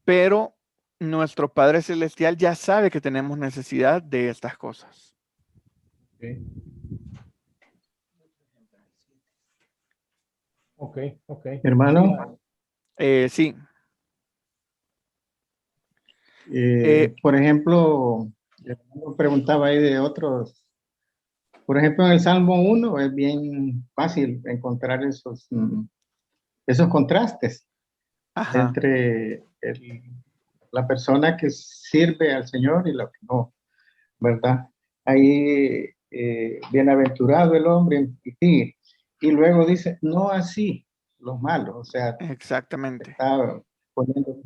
pero nuestro Padre Celestial ya sabe que tenemos necesidad de estas cosas. Ok. Hermano, Sí. por ejemplo, yo preguntaba ahí de otros. Por ejemplo, en el Salmo 1 es bien fácil encontrar esos contrastes entre la persona que sirve al Señor y la que no, ¿verdad? Ahí, bienaventurado el hombre, y luego dice, no así los malos, o sea, Exactamente. está poniendo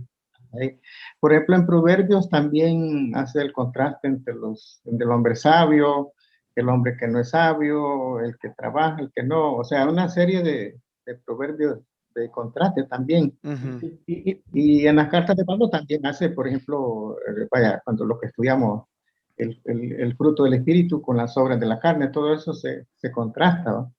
ahí. Por ejemplo, en Proverbios también hace el contraste entre el hombre sabio, el hombre que no es sabio, el que trabaja, el que no, o sea, una serie de proverbios de contraste también. Y en las cartas de Pablo también hace, por ejemplo, vaya, cuando lo que estudiamos, el fruto del espíritu con las obras de la carne, todo eso se contrasta, ¿no?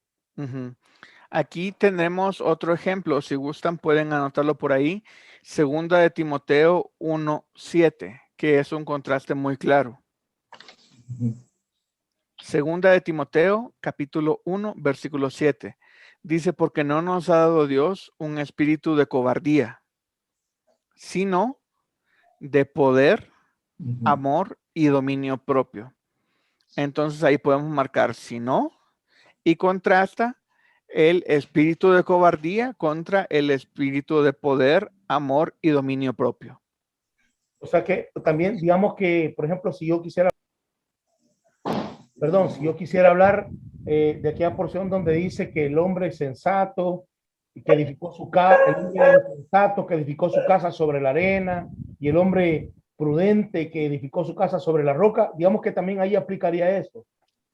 Aquí tenemos otro ejemplo, si gustan pueden anotarlo por ahí, segunda de Timoteo 1:7, que es un contraste muy claro. Segunda de Timoteo, capítulo 1, versículo 7. Dice, porque no nos ha dado Dios un espíritu de cobardía, sino de poder, amor y dominio propio. Entonces ahí podemos marcar sino y contrasta el espíritu de cobardía contra el espíritu de poder, amor y dominio propio. O sea que también, digamos que, por ejemplo, si yo quisiera hablar de aquella porción donde dice que el hombre sensato que edificó su casa, el hombre insensato que edificó su casa sobre la arena y el hombre prudente que edificó su casa sobre la roca, digamos que también ahí aplicaría eso.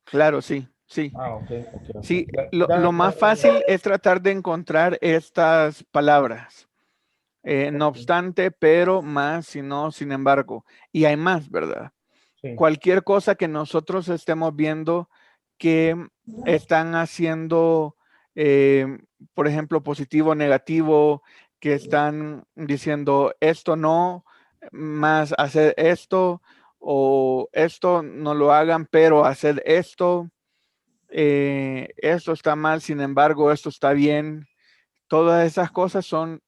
Claro, sí, sí. Ah, ok, ok. Sí, Ya- lo ya- más fácil es tratar de encontrar estas palabras. No obstante, pero, más, si no, sin embargo. Y hay más, ¿verdad? sí. Cualquier cosa que nosotros estemos viendo que están haciendo, por ejemplo, positivo o negativo, que están diciendo esto no, más hacer esto, o esto no lo hagan, pero hacer esto, esto está mal, sin embargo, esto está bien. Todas esas cosas son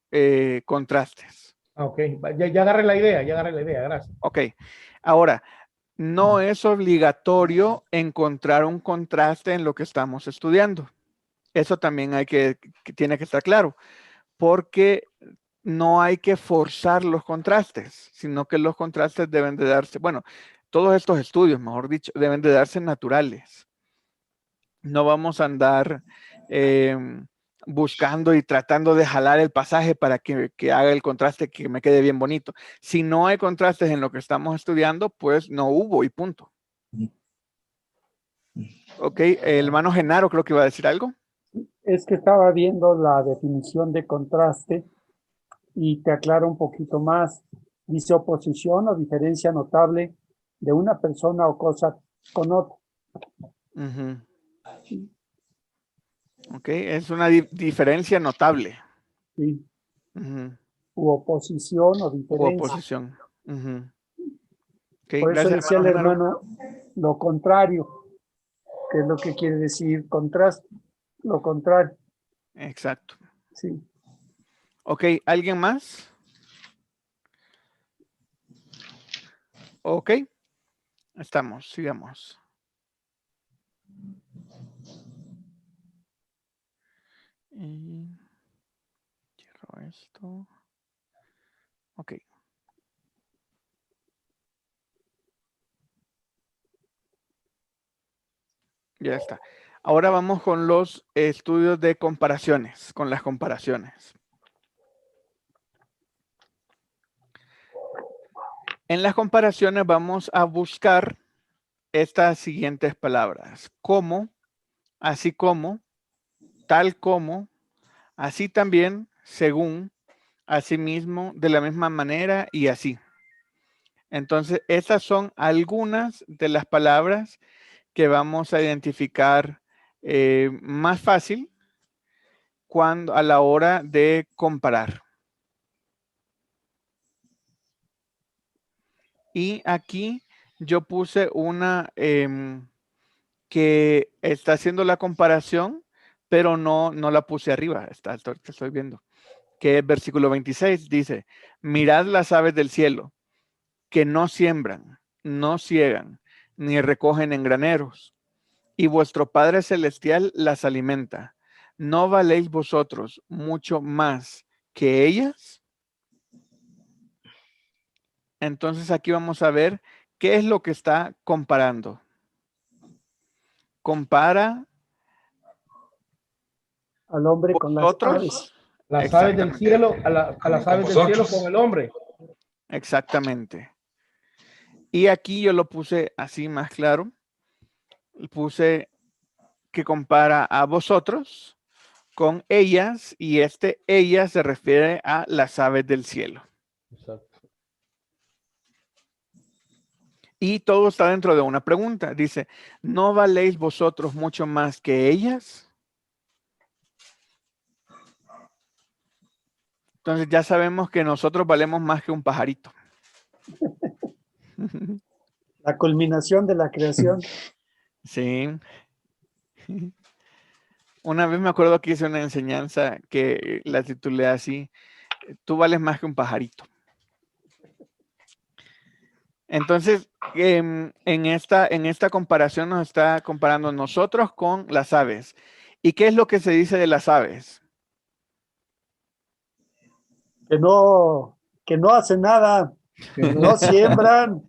contrastes. Ah, ok, ya agarré la idea, ya agarré la idea, gracias. Ok, ahora, no es obligatorio encontrar un contraste en lo que estamos estudiando. Eso también tiene que estar claro, porque no hay que forzar los contrastes, sino que los contrastes deben de darse, bueno, todos estos estudios, mejor dicho, deben de darse naturales. No vamos a andar buscando y tratando de jalar el pasaje para que haga el contraste que me quede bien bonito. Si no hay contrastes en lo que estamos estudiando, pues no hubo y punto. Ok, el hermano Genaro creo que iba a decir algo. Es que estaba viendo la definición de contraste y te aclaro un poquito más. Dice oposición o diferencia notable de una persona o cosa con otra. Ujú. Ok, es una diferencia notable. ¿Sí? Ujú. U oposición o U diferencia. oposición. Ujú. Ok, Por eso gracias, decía el hermano Genaro. hermano lo contrario, que es lo que quiere decir contraste, lo contrario. Exacto. Sí. Ok, ¿alguien más? Ok, estamos, sigamos. Y cierro esto. Ok. Ya está. Ahora vamos con los estudios de comparaciones, con las comparaciones. En las comparaciones vamos a buscar estas siguientes palabras: como, así como, tal como, así también, según, asimismo, de la misma manera y así. Entonces, estas son algunas de las palabras que vamos a identificar más fácil a la hora de comparar. Y aquí yo puse una que está haciendo la comparación, pero no la puse arriba, que estoy viendo, que es versículo 26, dice: mirad las aves del cielo, que no siembran, no ciegan, ni recogen en graneros, y vuestro Padre Celestial las alimenta. ¿No valéis vosotros mucho más que ellas? Entonces aquí vamos a ver qué es lo que está comparando. Compara Al hombre con las aves. vosotros. Las aves del cielo, a las aves del cielo con el hombre. Exactamente. Y aquí yo lo puse así más claro. Puse que compara a vosotros con ellas, y ellas se refiere a las aves del cielo. Exacto. Y todo está dentro de una pregunta. Dice: ¿no valéis vosotros mucho más que ellas? Entonces ya sabemos que nosotros valemos más que un pajarito. La culminación de la creación. Sí. Una vez me acuerdo que hice una enseñanza que la titulé así: tú vales más que un pajarito. Entonces, en esta comparación nos está comparando nosotros con las aves. ¿Y qué es lo que se dice de las aves? Que no hacen nada, no siembran,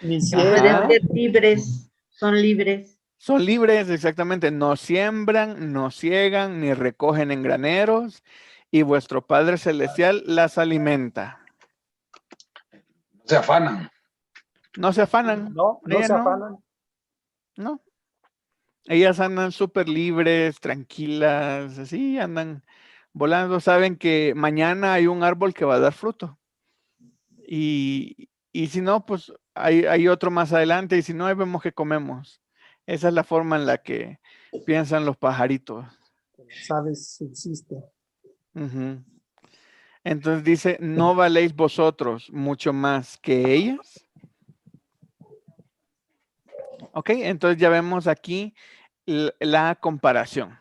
ni ciegan. Pueden ser libres, son libres. Son libres, exactamente. No siembran, no ciegan, ni recogen en graneros, y vuestro Padre Celestial las alimenta. Se afanan. No se afanan. No Ella se afanan. No. Ellas andan súper libres, tranquilas, así andan volando. Saben que mañana hay un árbol que va a dar fruto. Y si no, pues hay otro más adelante. Y si no, ahí vemos que comemos. Esa es la forma en la que piensan los pajaritos. Sabes, existe. Ujú. Entonces dice, ¿no valéis vosotros mucho más que ellas? Ok, entonces ya vemos aquí la comparación.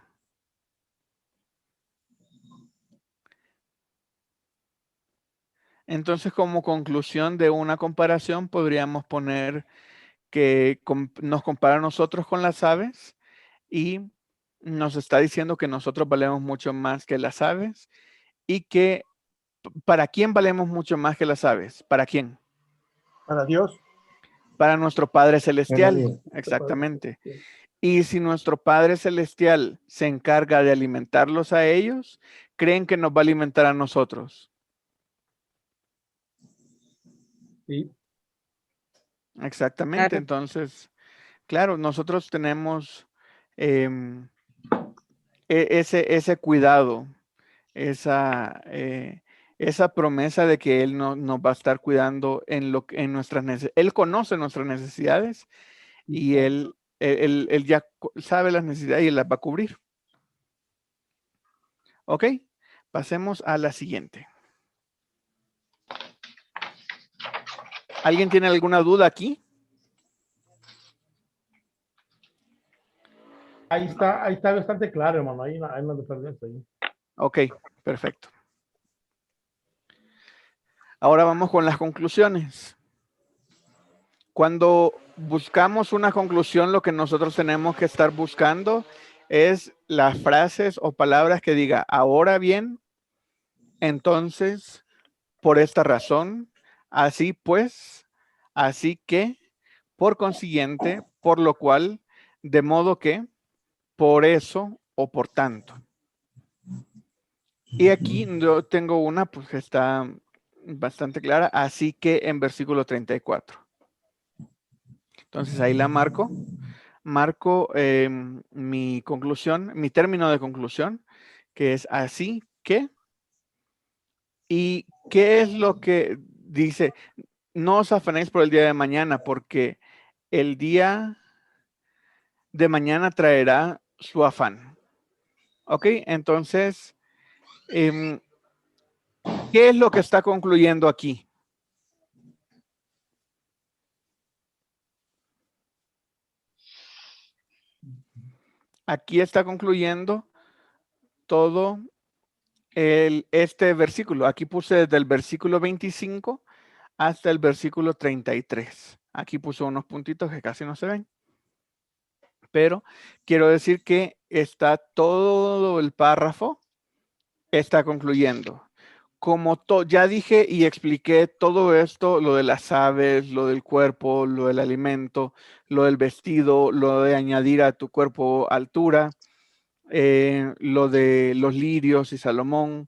Entonces, como conclusión de una comparación, podríamos poner que nos compara a nosotros con las aves y nos está diciendo que nosotros valemos mucho más que las aves y que ¿para quién valemos mucho más que las aves? ¿Para quién? Para Dios. Para nuestro Padre Para Celestial, Dios. exactamente. Y si nuestro Padre Celestial se encarga de alimentarlos a ellos, ¿creen que nos va a alimentar a nosotros? Sí. Exactamente. Claro. Entonces, claro, nosotros tenemos ese cuidado, esa promesa de que Él nos va a estar cuidando en nuestras necesidades. Él conoce nuestras necesidades y Él ya sabe las necesidades y Él las va a cubrir. Ok, pasemos a la siguiente. ¿Alguien tiene alguna duda aquí? Ahí está bastante claro, hermano. Hay una diferencia ahí. Ok, perfecto. Ahora vamos con las conclusiones. Cuando buscamos una conclusión, lo que nosotros tenemos que estar buscando es las frases o palabras que diga, ahora bien, entonces, por esta razón, así pues, así que, por consiguiente, por lo cual, de modo que, por eso o por tanto. Y aquí yo tengo una pues que está bastante clara, así que en versículo 34. Entonces ahí la marco. Marco mi conclusión, mi término de conclusión, que es así que. ¿Y qué es lo que dice? No os afanéis por el día de mañana, porque el día de mañana traerá su afán. ¿Ok? Entonces, ¿qué es lo que está concluyendo aquí? Aquí está concluyendo todo este versículo. Aquí puse desde el versículo 25 hasta el versículo 33. Aquí puso unos puntitos que casi no se ven. Pero quiero decir que está todo el párrafo, está concluyendo. Como ya dije y expliqué todo esto, lo de las aves, lo del cuerpo, lo del alimento, lo del vestido, lo de añadir a tu cuerpo altura, lo de los lirios y Salomón,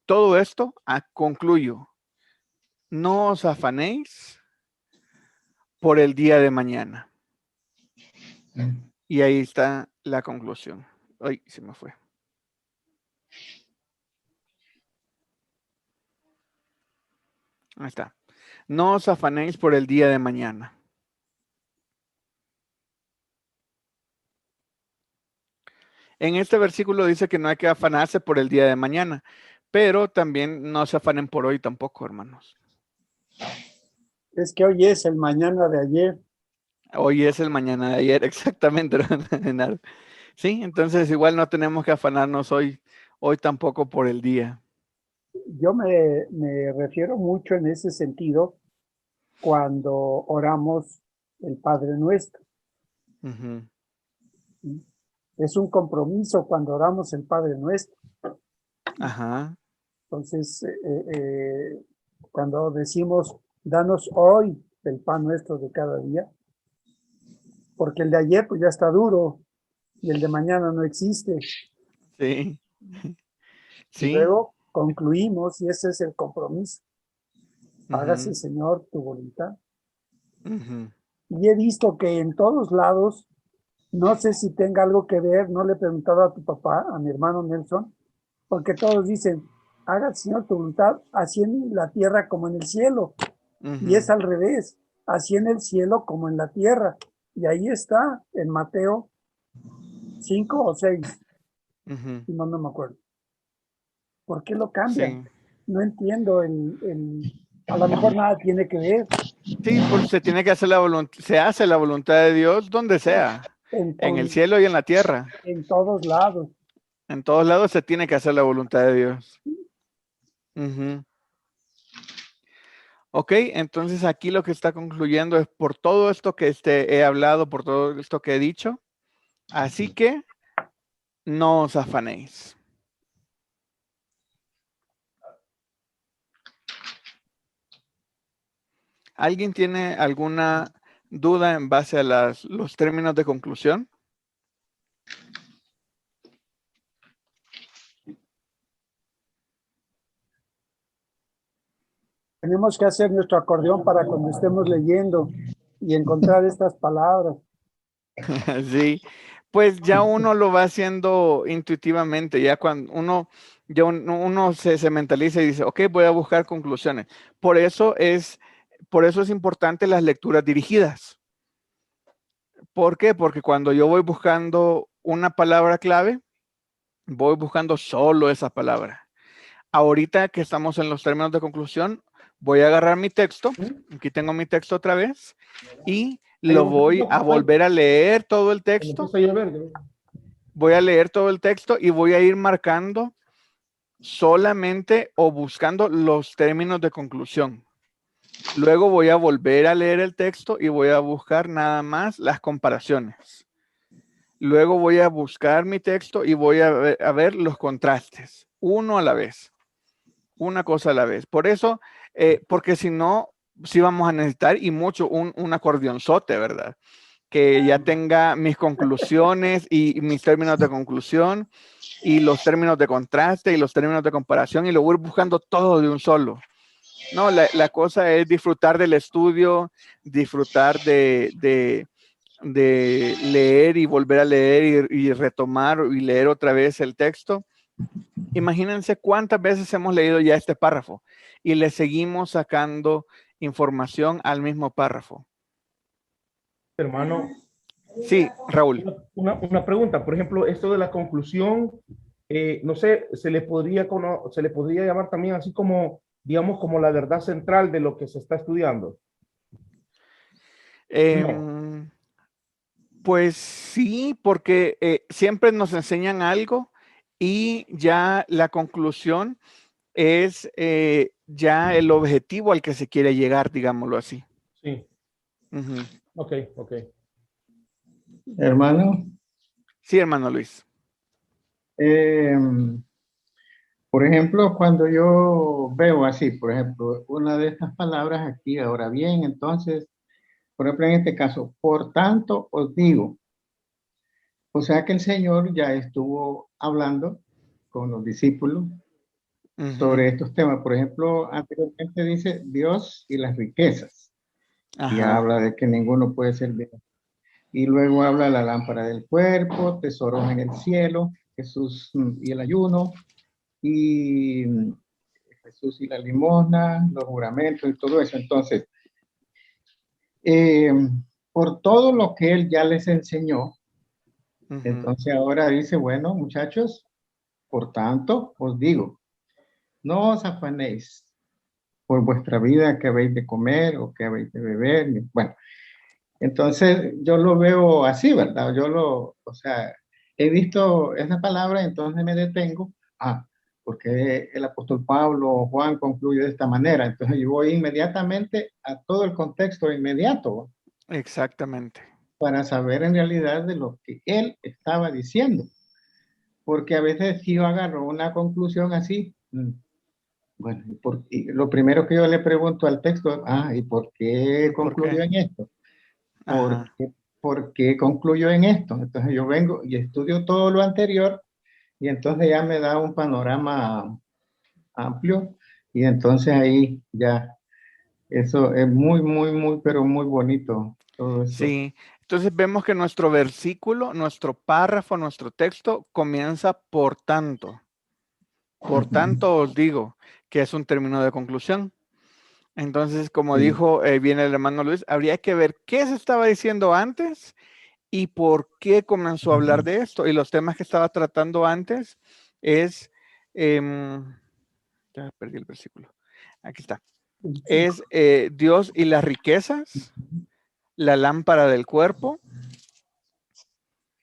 todo esto concluyo. No os afanéis por el día de mañana. Y ahí está la conclusión. Ay, se me fue. Ahí está. No os afanéis por el día de mañana. En este versículo dice que no hay que afanarse por el día de mañana, pero también no se afanen por hoy tampoco, hermanos. Es que hoy es el mañana de ayer. Hoy es el mañana de ayer, exactamente. Sí, entonces igual no tenemos que afanarnos hoy tampoco por el día. Yo me refiero mucho en ese sentido cuando oramos el Padre Nuestro. Ujú. Es un compromiso cuando oramos el Padre Nuestro. Ajá. Entonces, cuando decimos, danos hoy el pan nuestro de cada día, porque el de ayer pues ya está duro y el de mañana no existe. Sí. Y Sí. luego concluimos y ese es el compromiso. Hágase, Ujú. Señor, tu voluntad. Ujú. y he visto que en todos lados, no sé si tenga algo que ver, no le he preguntado a tu papá, a mi hermano Nelson, porque todos dicen, haga, Señor, tu voluntad, así en la tierra como en el cielo. Y es al revés, así en el cielo como en la tierra. Y ahí está, en Mateo 5 o 6, si no me acuerdo. ¿Por qué lo cambian? Sí. No entiendo a lo mejor nada tiene que ver. Sí, porque se tiene que hacer la voluntad, se hace la voluntad de Dios donde sea, en el cielo y en la tierra. En todos lados. En todos lados se tiene que hacer la voluntad de Dios. Ok, entonces aquí lo que está concluyendo es por todo esto que he hablado, por todo esto que he dicho. Así que no os afanéis. ¿Alguien tiene alguna duda en base a los términos de conclusión? Tenemos que hacer nuestro acordeón para cuando estemos leyendo y encontrar estas palabras. Sí, pues ya uno lo va haciendo intuitivamente, ya cuando uno se mentaliza y dice, ok, voy a buscar conclusiones. Por eso es importante las lecturas dirigidas. ¿Por qué? Porque cuando yo voy buscando una palabra clave, voy buscando solo esa palabra. Ahorita que estamos en los términos de conclusión, voy a agarrar mi texto, aquí tengo mi texto otra vez, y lo voy a volver a leer todo el texto. Voy a leer todo el texto y voy a ir marcando solamente o buscando los términos de conclusión. Luego voy a volver a leer el texto y voy a buscar nada más las comparaciones. Luego voy a buscar mi texto y voy a ver los contrastes, uno a la vez, una cosa a la vez. Por eso, porque si no, sí vamos a necesitar y mucho un acordeonzote, ¿verdad? Que ya tenga mis conclusiones y mis términos de conclusión y los términos de contraste y los términos de comparación y lo voy buscando todo de un solo. No, la cosa es disfrutar del estudio, disfrutar de leer y volver a leer y retomar y leer otra vez el texto. Imagínense cuántas veces hemos leído ya este párrafo y le seguimos sacando información al mismo párrafo. Hermano. Sí, Raúl. Una pregunta, por ejemplo, esto de la conclusión, no sé, se le podría llamar también así como, digamos, como la verdad central de lo que se está estudiando. No. Pues sí, porque siempre nos enseñan algo y ya la conclusión es ya el objetivo al que se quiere llegar, digámoslo así. Sí. Ok. Hermano. Sí, hermano Luis. Por ejemplo, cuando yo veo así, por ejemplo, una de estas palabras aquí, ahora bien, entonces, por ejemplo, en este caso, por tanto os digo, o sea que el Señor ya estuvo hablando con los discípulos sobre estos temas. Por ejemplo, anteriormente dice Dios y las riquezas. Y habla de que ninguno puede servir. Y luego habla de la lámpara del cuerpo, tesoros en el cielo, Jesús y el ayuno, y Jesús y la limosna, los juramentos y todo eso. Entonces, por todo lo que él ya les enseñó, entonces ahora dice, bueno, muchachos, por tanto, os digo, no os afanéis por vuestra vida, que habéis de comer o que habéis de beber. Bueno, entonces yo lo veo así, ¿verdad? O sea, he visto esa palabra, entonces me detengo. Porque el apóstol Pablo o Juan concluye de esta manera. Entonces yo voy inmediatamente a todo el contexto inmediato. Exactamente. Para saber en realidad de lo que él estaba diciendo. Porque a veces si yo agarro una conclusión así, bueno, y lo primero que yo le pregunto al texto, ¿y por qué concluyó en esto? ¿Por qué concluyó en esto? Entonces yo vengo y estudio todo lo anterior y entonces ya me da un panorama amplio y entonces ahí ya, eso es muy, muy, muy, pero muy bonito. todo eso. Sí, entonces vemos que nuestro versículo, nuestro párrafo, nuestro texto comienza por tanto. Por tanto os digo, que es un término de conclusión. Entonces, como Sí. dijo bien el hermano Luis, habría que ver qué se estaba diciendo antes y por qué comenzó a hablar de esto. Y los temas que estaba tratando antes es, ya perdí el versículo, aquí está, es Dios y las riquezas, la lámpara del cuerpo,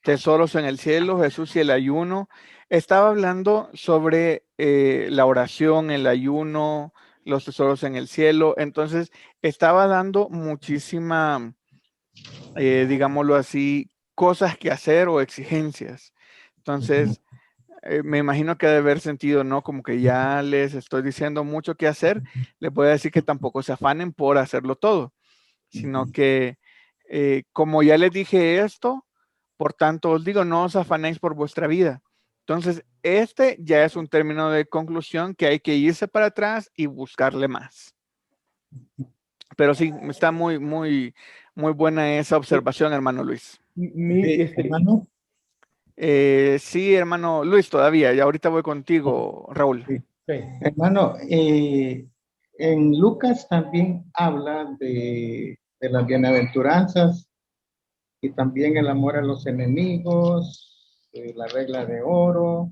tesoros en el cielo, Jesús y el ayuno. Estaba hablando sobre la oración, el ayuno, los tesoros en el cielo. Entonces, estaba dando muchísima, digámoslo así, cosas que hacer o exigencias. Entonces, me imagino que ha de haber sentido, ¿no? Como que ya les estoy diciendo mucho que hacer. Les voy a decir que tampoco se afanen por hacerlo todo, sino que como ya les dije esto, por tanto os digo, no os afanéis por vuestra vida. Entonces, este ya es un término de conclusión que hay que irse para atrás y buscarle más. Pero sí, está muy, muy, muy buena esa observación, hermano Luis. Hermano, Sí, hermano Luis, todavía. Y ahorita voy contigo, Raúl. sí. Sí. Hermano, en Lucas también habla de las bienaventuranzas y también el amor a los enemigos, la regla de oro,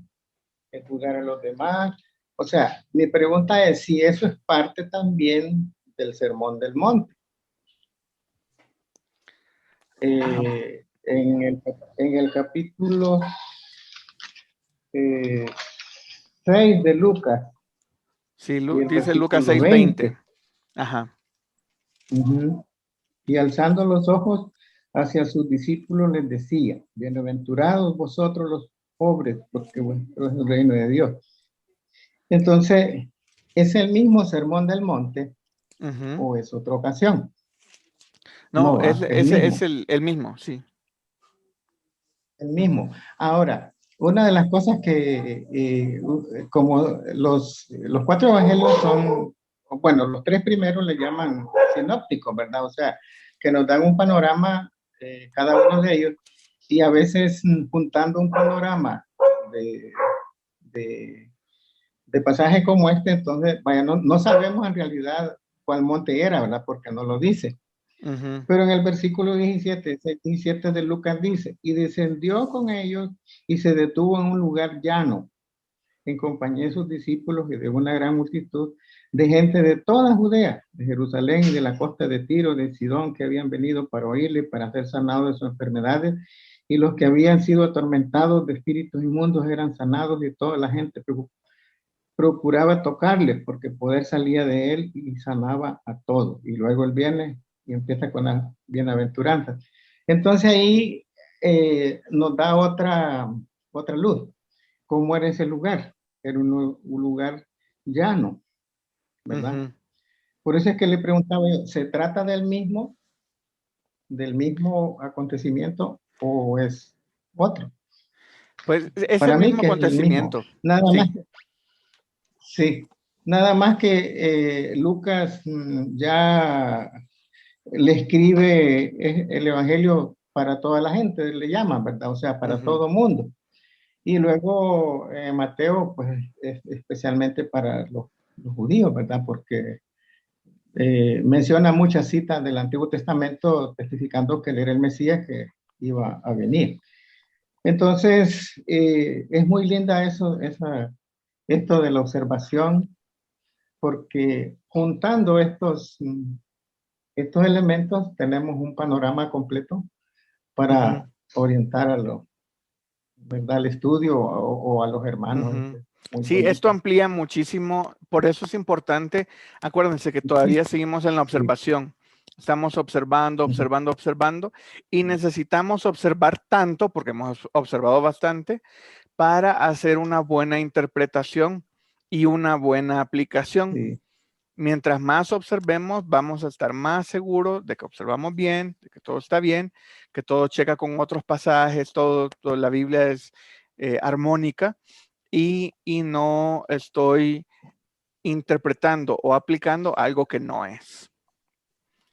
el juzgar a los demás. O sea, mi pregunta es si eso es parte también del Sermón del Monte. En el capítulo 6 de Lucas Sí, y el dice Lucas versículo 6:20. 20. Ajá. Y alzando los ojos hacia sus discípulos les decía, bienaventurados vosotros los pobres, porque vuestro es el reino de Dios. Entonces, ¿es el mismo Sermón del Monte o es otra ocasión? No, El ese mismo. es el mismo, sí. El mismo. Ahora, una de las cosas que, como los 4 evangelios son, bueno, los 3 primeros le llaman sinópticos, ¿verdad? O sea, que nos dan un panorama, cada uno de ellos, y a veces juntando un panorama de, de, de pasajes como este, entonces, vaya, no sabemos en realidad cuál monte era, ¿verdad? Porque no lo dice. Pero en el versículo 17 de Lucas dice, y descendió con ellos y se detuvo en un lugar llano, en compañía de sus discípulos y de una gran multitud de gente de toda Judea, de Jerusalén y de la costa de Tiro, de Sidón, que habían venido para oírle, para ser sanados de sus enfermedades, y los que habían sido atormentados de espíritus inmundos eran sanados, y toda la gente procuraba tocarle, porque poder salía de él y sanaba a todos. Y luego él viene y empieza con las bienaventuranzas. Entonces ahí nos da otra luz. ¿Cómo era ese lugar? Era un lugar llano, ¿verdad? Por eso es que le preguntaba yo, ¿se trata del mismo acontecimiento o es otro? Pues es el Para mí mismo que es el mismo. acontecimiento. Nada Sí. más. Sí, nada más que Lucas ya le escribe el Evangelio para toda la gente, le llaman, ¿verdad? O sea, para todo mundo. Y luego Mateo, pues especialmente para los judíos, ¿verdad? Porque menciona muchas citas del Antiguo Testamento testificando que él era el Mesías que iba a venir. Entonces, es muy linda esto de la observación, porque juntando estos elementos tenemos un panorama completo para orientar ¿verdad? Al estudio o a los hermanos. Muy Sí, bonito. esto amplía muchísimo, por eso es importante. Acuérdense que todavía seguimos en la observación. Estamos observando, observando, observando, y necesitamos observar tanto, porque hemos observado bastante, para hacer una buena interpretación y una buena aplicación. Sí. Mientras más observemos, vamos a estar más seguros de que observamos bien, de que todo está bien, que todo checa con otros pasajes, todo la Biblia es armónica y no estoy interpretando o aplicando algo que no es.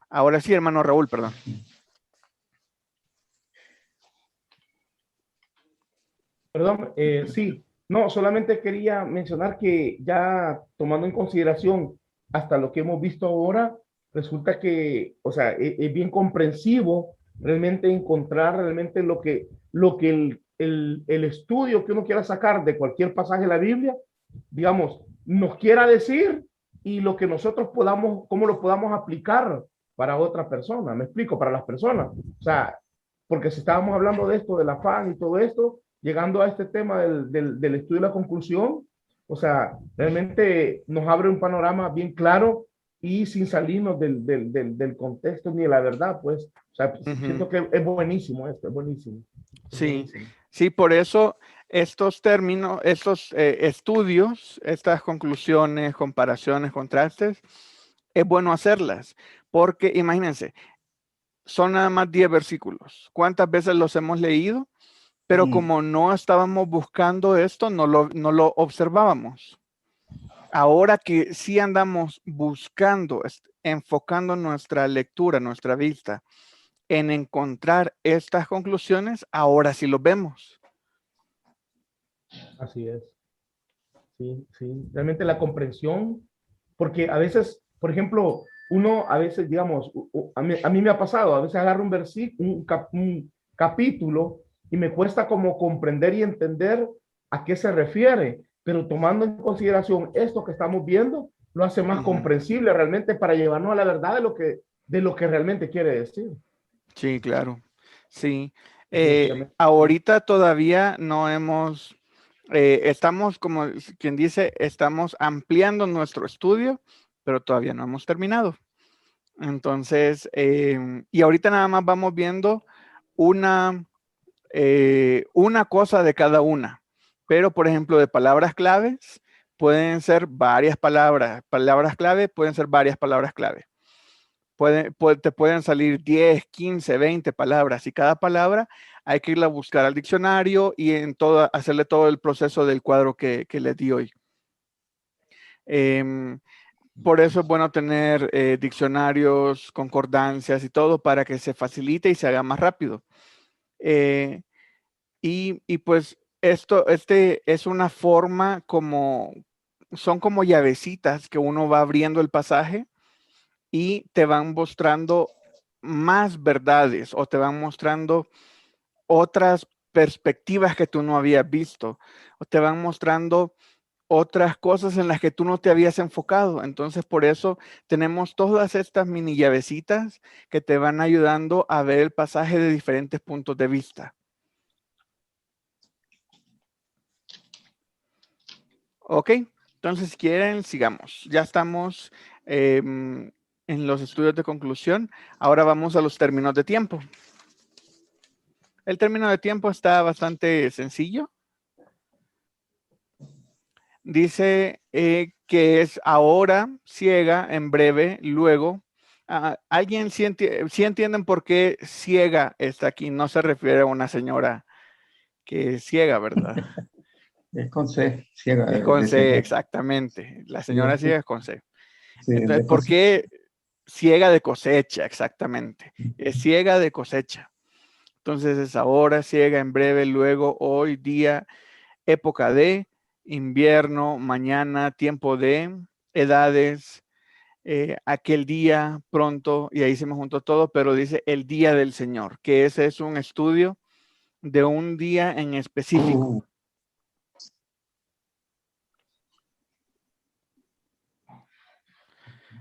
Ahora sí, hermano Raúl, perdón. Perdón, sí, no, solamente quería mencionar que ya tomando en consideración hasta lo que hemos visto ahora, resulta que, o sea, es bien comprensivo realmente encontrar realmente lo que el estudio que uno quiera sacar de cualquier pasaje de la Biblia, digamos, nos quiera decir y lo que nosotros podamos, cómo lo podamos aplicar para otra persona. Me explico, para las personas. O sea, porque si estábamos hablando de esto, del afán y todo esto, llegando a este tema del estudio y la conclusión, o sea, realmente nos abre un panorama bien claro y sin salirnos del contexto ni de la verdad, pues, o sea, siento que es buenísimo esto, es buenísimo. Es Sí, buenísimo. sí, por eso estos términos, estos estudios, estas conclusiones, comparaciones, contrastes, es bueno hacerlas, porque imagínense, son nada más 10 versículos. ¿Cuántas veces los hemos leído? Pero como no estábamos buscando esto, no lo observábamos. Ahora que sí andamos buscando, enfocando nuestra lectura, nuestra vista en encontrar estas conclusiones, ahora sí lo vemos. Así es. Sí, sí. Realmente la comprensión, porque a veces, por ejemplo, uno a veces, digamos, a mí me ha pasado, a veces agarro un versículo, un capítulo y me cuesta como comprender y entender a qué se refiere, pero tomando en consideración esto que estamos viendo, lo hace más comprensible realmente para llevarnos a la verdad de lo que realmente quiere decir. Sí, claro. Sí. Definitivamente. Ahorita todavía no hemos, estamos, como quien dice, estamos ampliando nuestro estudio, pero todavía no hemos terminado. Entonces, y ahorita nada más vamos viendo una cosa de cada una. Pero, por ejemplo, de palabras claves, pueden ser varias palabras. Palabras clave pueden ser varias palabras clave. Te pueden salir 10, 15, 20 palabras y cada palabra hay que irla a buscar al diccionario y hacerle todo el proceso del cuadro que les di hoy. Por eso es bueno tener diccionarios, concordancias y todo para que se facilite y se haga más rápido. Y pues este es una forma son como llavecitas que uno va abriendo el pasaje y te van mostrando más verdades o te van mostrando otras perspectivas que tú no habías visto o te van mostrando otras cosas en las que tú no te habías enfocado. Entonces, por eso tenemos todas estas mini llavecitas que te van ayudando a ver el pasaje de diferentes puntos de vista. Ok, entonces si quieren, sigamos. Ya estamos en los estudios de conclusión. Ahora vamos a los términos de tiempo. El término de tiempo está bastante sencillo. Dice que es ahora, ciega, en breve, luego. ¿Alguien sí entienden por qué ciega está aquí? No se refiere a una señora que es ciega, ¿verdad? Es con C, ciega. Es con C, exactamente. La señora ciega es con C. Sí, Entonces, ¿por qué ciega de cosecha? Exactamente. Es ciega de cosecha. Entonces es ahora, ciega, en breve, luego, hoy, día, época de, invierno, mañana, tiempo de, edades, aquel día, pronto, y ahí se me juntó todo, pero dice el día del Señor, que ese es un estudio de un día en específico.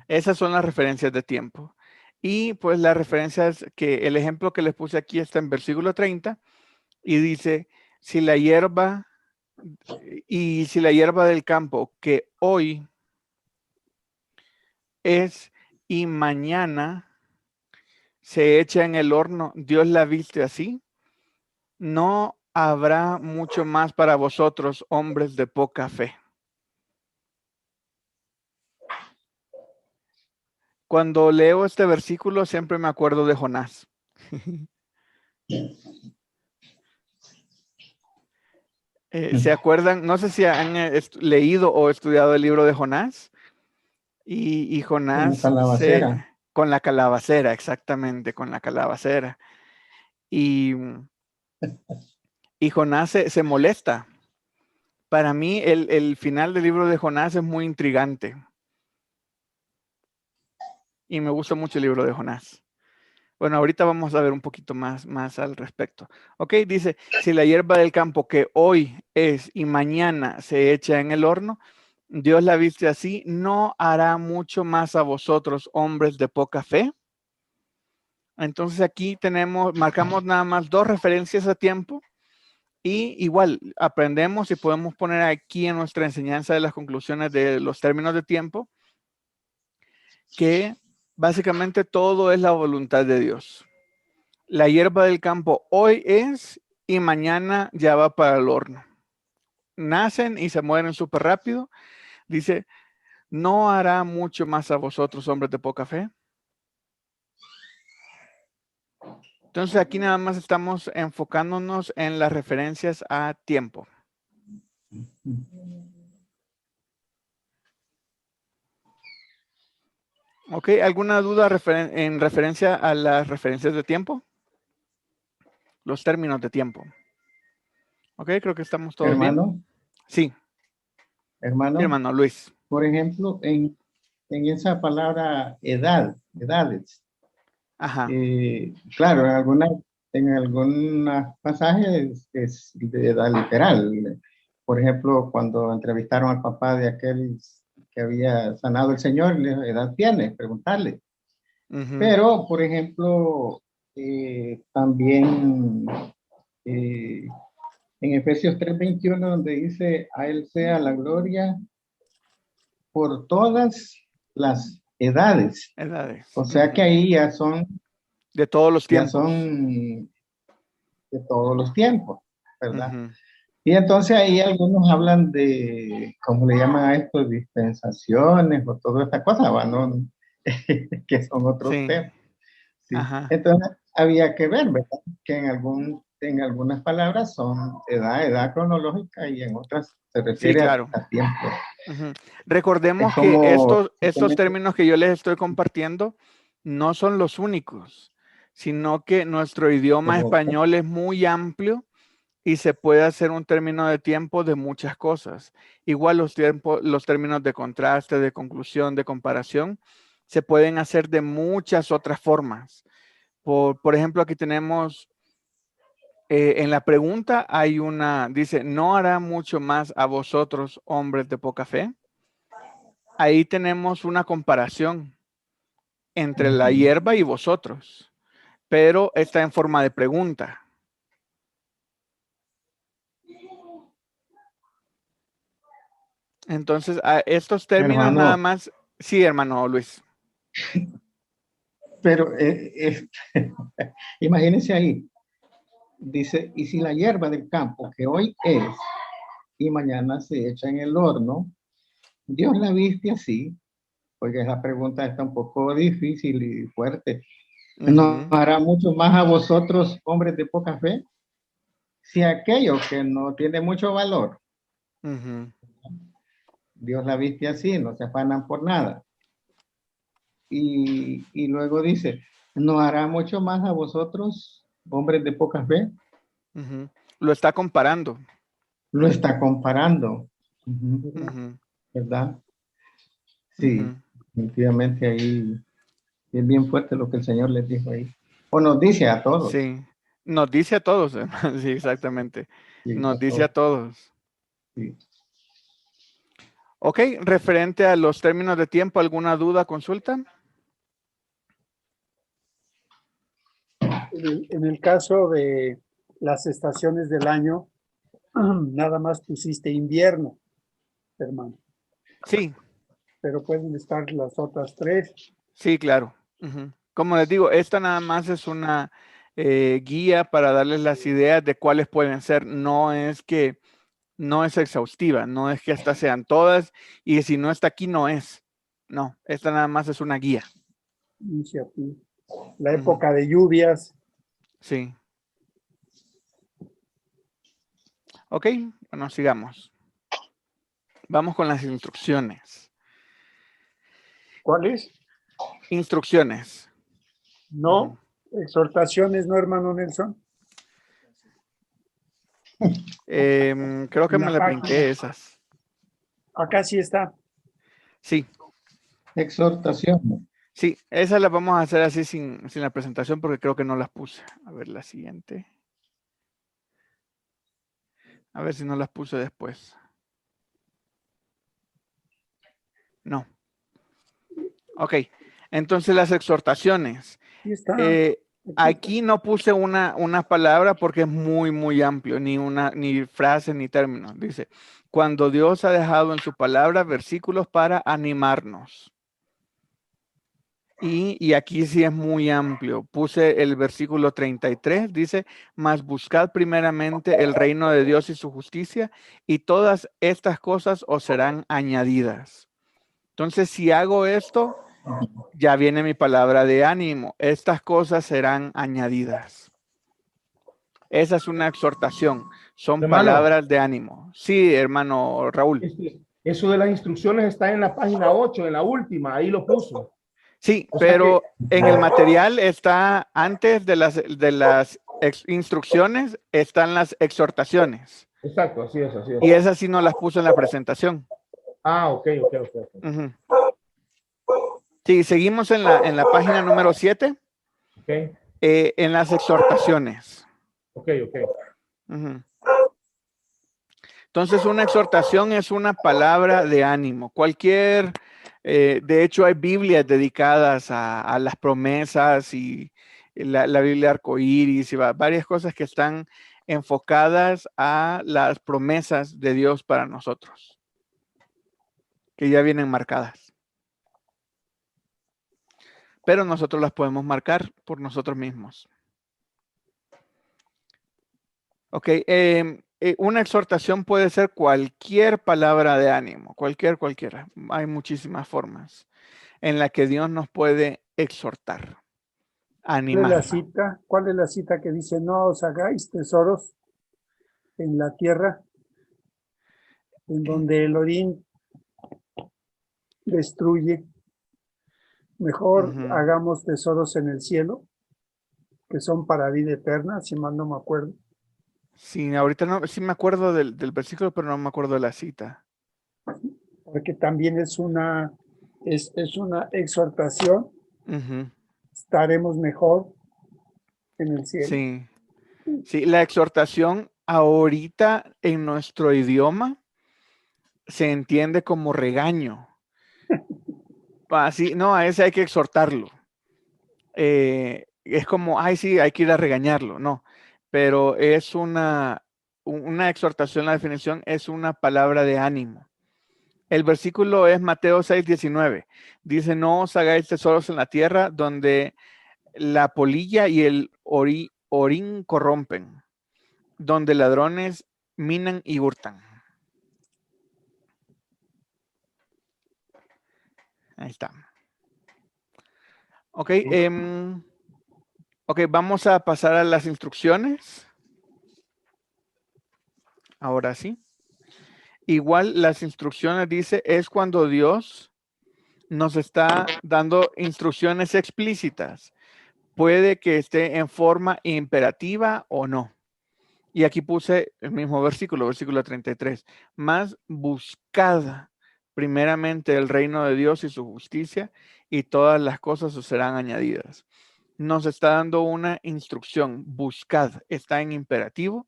Esas son las referencias de tiempo. Y pues las referencias que el ejemplo que les puse aquí está en versículo 30 y dice, si la hierba del campo que hoy es y mañana se echa en el horno, Dios la viste así, no habrá mucho más para vosotros, hombres de poca fe. Cuando leo este versículo siempre me acuerdo de Jonás. ¿Se acuerdan? No sé si han leído o estudiado el libro de Jonás. Y Jonás con la calabacera, exactamente, con la calabacera. Y y Jonás se molesta. Para mí, el final del libro de Jonás es muy intrigante. Y me gusta mucho el libro de Jonás. Bueno, ahorita vamos a ver un poquito más al respecto. Ok, dice, si la hierba del campo que hoy es y mañana se echa en el horno, Dios la viste así, ¿no hará mucho más a vosotros, hombres de poca fe? Entonces aquí marcamos nada más 2 referencias a tiempo y igual aprendemos y podemos poner aquí en nuestra enseñanza de las conclusiones de los términos de tiempo que básicamente todo es la voluntad de Dios. La hierba del campo hoy es y mañana ya va para el horno. Nacen y se mueren súper rápido. Dice, ¿no hará mucho más a vosotros, hombres de poca fe? Entonces aquí nada más estamos enfocándonos en las referencias a tiempo. ¿Ok? ¿Alguna duda en referencia a las referencias de tiempo? Los términos de tiempo. ¿Ok? Creo que estamos todos Hermano, bien. Sí, hermano, hermano Luis. por ejemplo, en esa palabra edades, Ajá. claro, en algunos pasajes es de edad literal. Por ejemplo, cuando entrevistaron al papá de aquel que había sanado el Señor, le dijo, ¿qué edad tiene? Preguntarle. Ujú. Pero, por ejemplo, también en Efesios 3:21, donde dice, a Él sea la gloria por todas las edades. Edades. O sea que ahí de todos los ya tiempos. son de todos los tiempos, ¿verdad? Ujú. Y entonces ahí algunos hablan de, ¿cómo le llaman a esto? Dispensaciones o toda esta cosa, ¿va? ¿No? Que son otros Sí. temas. Sí. Ajá. Entonces había que ver, ¿verdad? Que en algunas palabras son edad cronológica y en otras se Sí, refiere claro. a tiempo. Ujú. Recordemos Es que como estos términos que yo les estoy compartiendo no son los únicos, sino que nuestro idioma correcto. español es muy amplio y se puede hacer un término de tiempo de muchas cosas. Igual los términos de contraste, de conclusión, de comparación, se pueden hacer de muchas otras formas. Por ejemplo, aquí tenemos, en la pregunta hay dice, ¿no hará mucho más a vosotros, hombres de poca fe? Ahí tenemos una comparación entre la hierba y vosotros, pero está en forma de pregunta. Entonces, a estos términos Hermano, nada más, sí, hermano Luis. pero imagínense ahí, dice, y si la hierba del campo que hoy es y mañana se echa en el horno, Dios la viste así, porque esa pregunta está un poco difícil y fuerte. ¿No Ujú. hará mucho más a vosotros, hombres de poca fe? Si aquello que no tiene mucho valor, Ujú. Dios la viste así, no se afanan por nada. Y luego dice, ¿no hará mucho más a vosotros, hombres de poca fe? Ujú. Lo está comparando. Lo está comparando. Ujú. ¿Verdad? Sí, Ujú. definitivamente ahí es bien fuerte lo que el Señor les dijo ahí. O nos dice a todos. Sí, nos dice a todos, hermano. Sí, exactamente. Sí, Nos a dice a todos. todos. Sí. Ok, referente a los términos de tiempo, ¿alguna duda, consulta? En el caso de las estaciones del año, nada más pusiste invierno, hermano, Sí, pero pueden estar las otras 3. sí, claro. Ujú. Como les digo, esta nada más es una guía para darles las ideas de cuáles pueden ser. No es exhaustiva, no es que estas sean todas y si no está aquí no es. No, esta nada más es una guía. Dice aquí, la Ujú. época de lluvias. Sí. Ok, bueno, sigamos. Vamos con las instrucciones. ¿Cuál es? Instrucciones. No, exhortaciones, ¿no, hermano Nelson? Creo que En me la la brinqué página. esas. Acá sí está. Sí, Exhortación. sí, esas las vamos a hacer así sin la presentación porque creo que no las puse. A ver, la siguiente. A ver si no las puse después. No. Ok, entonces las exhortaciones. Aquí está. Aquí no puse una palabra porque es muy, muy amplio, ni frase ni término. Dice, cuando Dios ha dejado en su palabra versículos para animarnos. Y aquí sí es muy amplio. Puse el versículo 33, dice, mas buscad primeramente el reino de Dios y su justicia, y todas estas cosas os serán añadidas. Entonces, si hago esto, ya viene mi palabra de ánimo. Estas cosas serán añadidas. Esa es una exhortación. Son Hermano. palabras de ánimo. Sí, hermano Raúl. Eso de las instrucciones está en la página 8, en la última, ahí lo puso. Sí, O sea pero en el material está antes de las instrucciones, están las exhortaciones. Exacto, así es, así es. Y esas sí no las puso en la presentación. Ah, ok. Ujú. Sí, seguimos en la página número 7. Ok, En las exhortaciones. ok. Ujú. Entonces, una exhortación es una palabra de ánimo. De hecho, hay Biblias dedicadas a las promesas y la Biblia arcoíris y varias cosas que están enfocadas a las promesas de Dios para nosotros, que ya vienen marcadas. Pero nosotros las podemos marcar por nosotros mismos. Ok, una exhortación puede ser cualquier palabra de ánimo, cualquiera. Hay muchísimas formas en la que Dios nos puede exhortar, animar. ¿Cuál es la cita que dice no os hagáis tesoros en la tierra, en donde el orín destruye? Mejor hagamos tesoros en el cielo, que son para vida eterna, si mal no me acuerdo. Sí, ahorita no, sí me acuerdo del versículo, pero no me acuerdo de la cita. Porque también es una exhortación. Ujú. Estaremos mejor en el cielo. Sí, sí, la exhortación ahorita en nuestro idioma se entiende como regaño. Así, no, a ese hay que exhortarlo. Es como, ay, sí, hay que ir a regañarlo. No, pero es una exhortación, la definición es una palabra de ánimo. El versículo es Mateo 6:19. Dice, no os hagáis tesoros en la tierra donde la polilla y el orín corrompen, donde ladrones minan y hurtan. Ahí está. Ok, ok, vamos a pasar a las instrucciones. Ahora sí. Igual las instrucciones dice, es cuando Dios nos está dando instrucciones explícitas. Puede que esté en forma imperativa o no. Y aquí puse el mismo versículo 33. Más buscad primeramente el reino de Dios y su justicia, y todas las cosas os serán añadidas. Nos está dando una instrucción. Buscad, está en imperativo.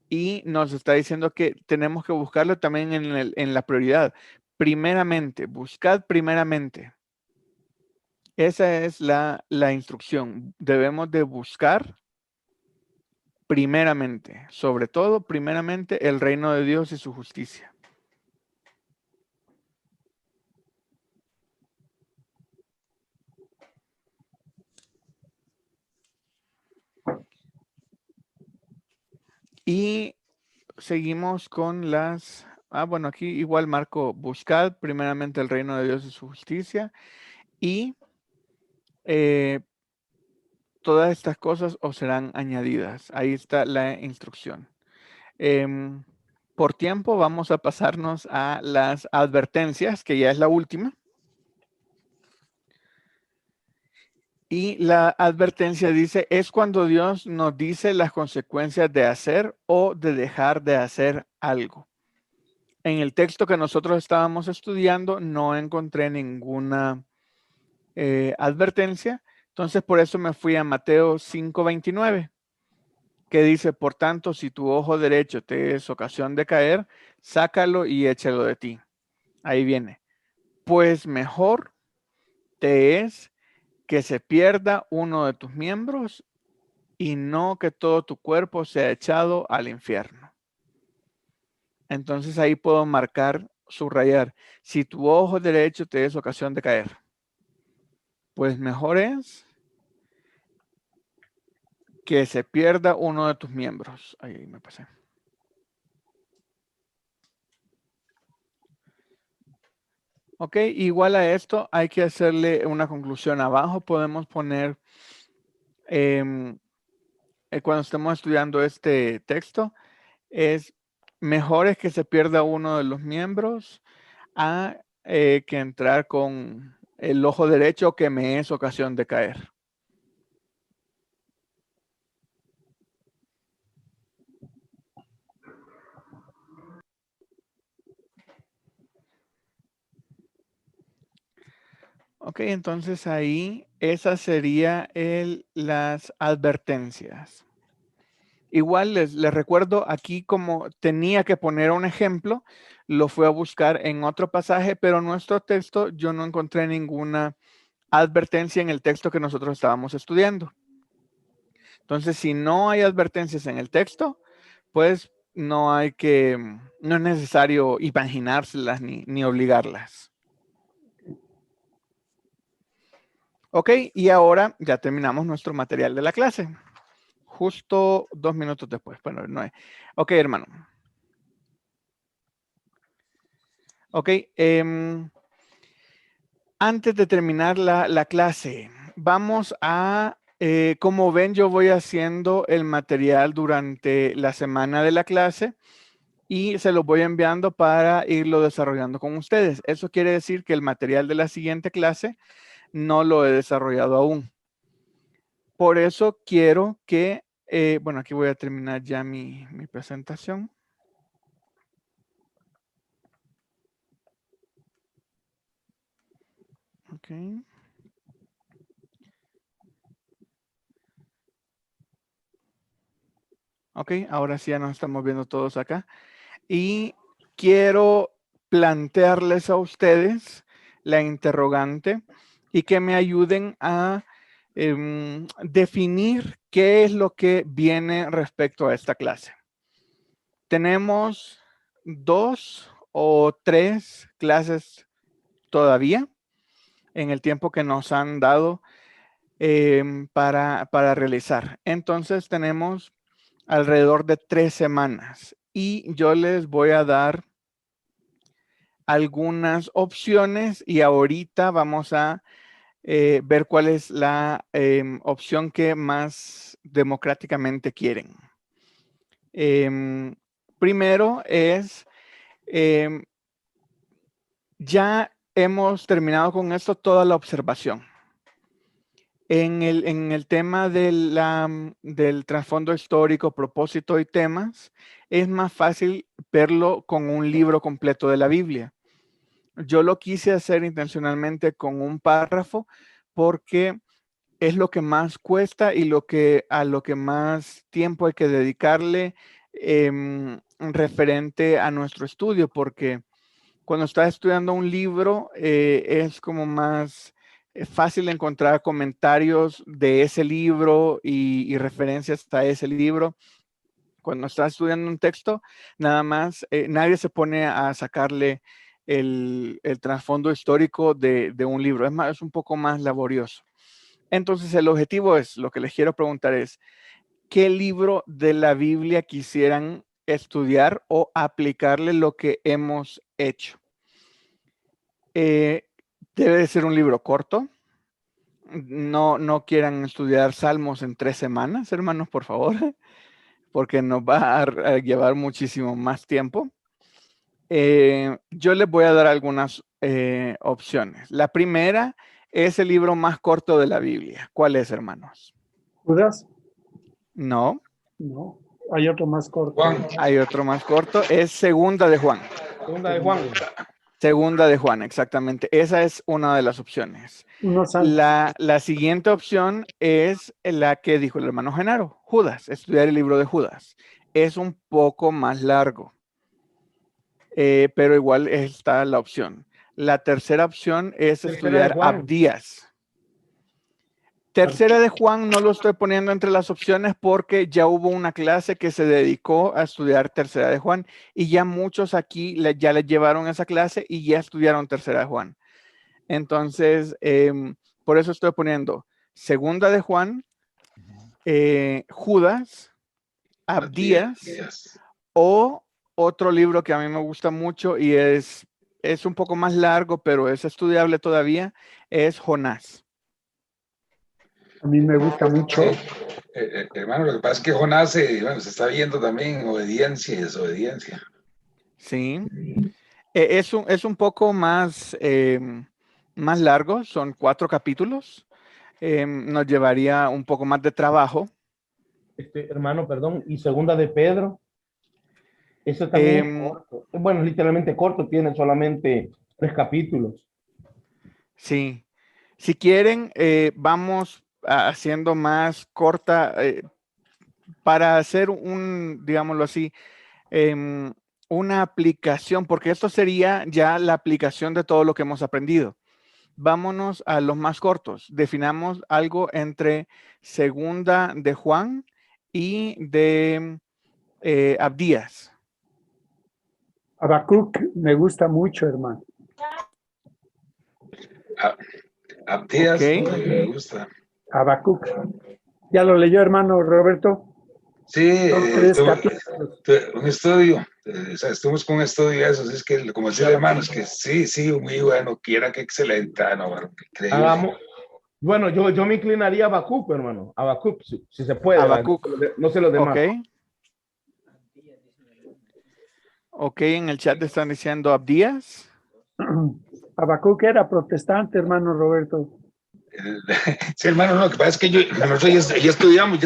Y nos está diciendo que tenemos que buscarlo también en la prioridad. Primeramente, buscad primeramente. Esa es la instrucción. Debemos de buscar primeramente, sobre todo primeramente el reino de Dios y su justicia. Y seguimos con las... bueno, aquí igual marco, buscad primeramente el reino de Dios y su justicia. Y todas estas cosas os serán añadidas. Ahí está la instrucción. Por tiempo vamos a pasarnos a las advertencias, que ya es la última. Y la advertencia dice, es cuando Dios nos dice las consecuencias de hacer o de dejar de hacer algo. En el texto que nosotros estábamos estudiando no encontré ninguna advertencia. Entonces por eso me fui a Mateo 5:29, que dice, por tanto, si tu ojo derecho te es ocasión de caer, sácalo y échalo de ti. Ahí viene. Pues mejor te es que se pierda uno de tus miembros y no que todo tu cuerpo sea echado al infierno. Entonces ahí puedo marcar, subrayar, si tu ojo derecho te es ocasión de caer, pues mejor es que se pierda uno de tus miembros. Ahí me pasé. Ok, igual a esto hay que hacerle una conclusión. Abajo podemos poner, cuando estemos estudiando este texto, es mejor es que se pierda uno de los miembros a que entrar con el ojo derecho que me es ocasión de caer. Ok, entonces ahí esa sería las advertencias. Igual les recuerdo aquí como tenía que poner un ejemplo, lo fui a buscar en otro pasaje, pero en nuestro texto yo no encontré ninguna advertencia en el texto que nosotros estábamos estudiando. Entonces, si no hay advertencias en el texto, pues no es necesario imaginárselas ni obligarlas. Ok, y ahora ya terminamos nuestro material de la clase. Justo 2 minutos después. Bueno, no es. Ok, hermano. Ok, antes de terminar la clase, vamos a, como ven, yo voy haciendo el material durante la semana de la clase y se los voy enviando para irlo desarrollando con ustedes. Eso quiere decir que el material de la siguiente clase no lo he desarrollado aún. Por eso quiero que, bueno, aquí voy a terminar ya mi presentación. Ok. Ok, ahora sí ya nos estamos viendo todos acá. Y quiero plantearles a ustedes la interrogante y que me ayuden a definir qué es lo que viene respecto a esta clase. Tenemos 2 o 3 clases todavía en el tiempo que nos han dado para realizar. Entonces tenemos alrededor de 3 semanas y yo les voy a dar algunas opciones y ahorita vamos a ver cuál es la opción que más democráticamente quieren. Primero es, ya hemos terminado con esto toda la observación. En el tema del trasfondo histórico, propósito y temas, es más fácil verlo con un libro completo de la Biblia. Yo lo quise hacer intencionalmente con un párrafo porque es lo que más cuesta y a lo que más tiempo hay que dedicarle referente a nuestro estudio, porque cuando estás estudiando un libro es como más fácil encontrar comentarios de ese libro y referencias a ese libro. Cuando estás estudiando un texto, nada más, nadie se pone a sacarle el trasfondo histórico de un libro. Es un poco más laborioso. Entonces, el objetivo es, lo que les quiero preguntar es, ¿qué libro de la Biblia quisieran estudiar o aplicarle lo que hemos hecho? Debe de ser un libro corto. No quieran estudiar Salmos en 3 semanas, hermanos, por favor, porque nos va a llevar muchísimo más tiempo. Yo les voy a dar algunas opciones. La primera es el libro más corto de la Biblia? ¿Cuál es, hermanos? ¿Judas? No, No. Hay otro más corto. Juan. hay otro más corto. Es Segunda de Juan. Segunda de Juan. Segunda de Juan, exactamente. Esa es una de las opciones. Unos antes. La siguiente opción es la que dijo el hermano Genaro, Judas, estudiar el libro de Judas. Es un poco más largo, pero igual está la opción. La tercera opción es Tercera de estudiar Juan. Abdías. Tercera de Juan no lo estoy poniendo entre las opciones porque ya hubo una clase que se dedicó a estudiar Tercera de Juan y ya muchos aquí ya le llevaron esa clase y ya estudiaron Tercera de Juan. Entonces, por eso estoy poniendo Segunda de Juan, Judas, Abdías o otro libro que a mí me gusta mucho y es un poco más largo, pero es estudiable todavía, es Jonás. A mí me gusta mucho. Hermano, lo que pasa es que Jonás bueno, se está viendo también obediencia y desobediencia. Sí. Es un poco más, más largo, son 4 capítulos. Nos llevaría un poco más de trabajo. Hermano, perdón, y segunda de Pedro. Ese también es corto. Bueno, literalmente corto, tiene solamente 3 capítulos. Sí. Si quieren, vamos haciendo más corta para hacer digámoslo así, una aplicación, porque esto sería ya la aplicación de todo lo que hemos aprendido. Vámonos a los más cortos. Definamos algo entre Segunda de Juan y de Abdías. Habacuc me gusta mucho, hermano. Abdías, Ok. me gusta. Habacuc. ¿Ya lo leyó, hermano Roberto? Sí, Son 3 capítulos. un estudio, o sea, estuvimos con un estudio de esos, es que como decía el hermano, es que sí, muy bueno, quiera que excelente, no, bueno, increíble. Hagamos, bueno, yo me inclinaría a Habacuc, hermano. Habacuc, si se puede. Habacuc. No sé los demás. Ok, en el chat están diciendo Abdías. Habacuc era protestante, hermano Roberto. Sí, hermano, no, lo que pasa es que nosotros ya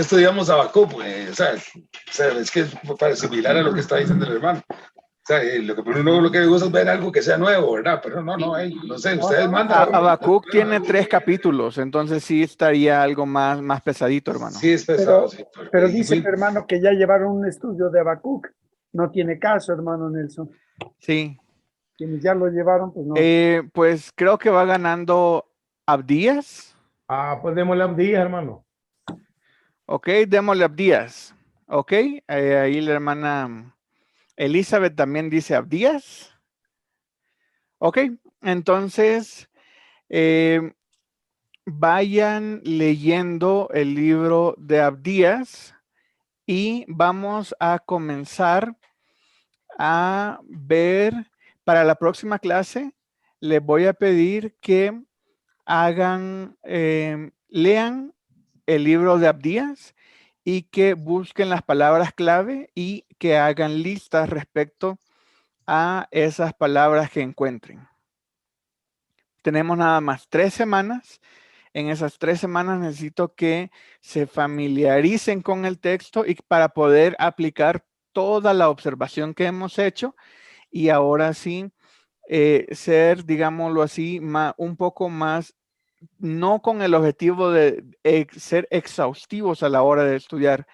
estudiamos Habacuc, pues, o sea, es que es para similar a lo que está diciendo el hermano. O sea, lo que me gusta es ver algo que sea nuevo, ¿verdad? Pero no sé, ustedes mandan. Habacuc tiene 3 capítulos, entonces sí estaría algo más pesadito, hermano. Sí, es pesado. Pero dice el hermano que ya llevaron un estudio de Habacuc. No tiene caso, hermano Nelson. Sí. Quienes ya lo llevaron, pues no. Pues creo que va ganando Abdías. Pues démosle Abdías, hermano. Ok, démosle Abdías. Ok, ahí la hermana Elizabeth también dice Abdías. Ok, entonces vayan leyendo el libro de Abdías y vamos a comenzar a ver para la próxima clase. Les voy a pedir que lean el libro de Abdías y que busquen las palabras clave y que hagan listas respecto a esas palabras que encuentren. Tenemos nada más 3 semanas. En esas 3 semanas necesito que se familiaricen con el texto y para poder aplicar toda la observación que hemos hecho y ahora sí ser, digámoslo así, un poco más, no con el objetivo de ser exhaustivos a la hora de estudiar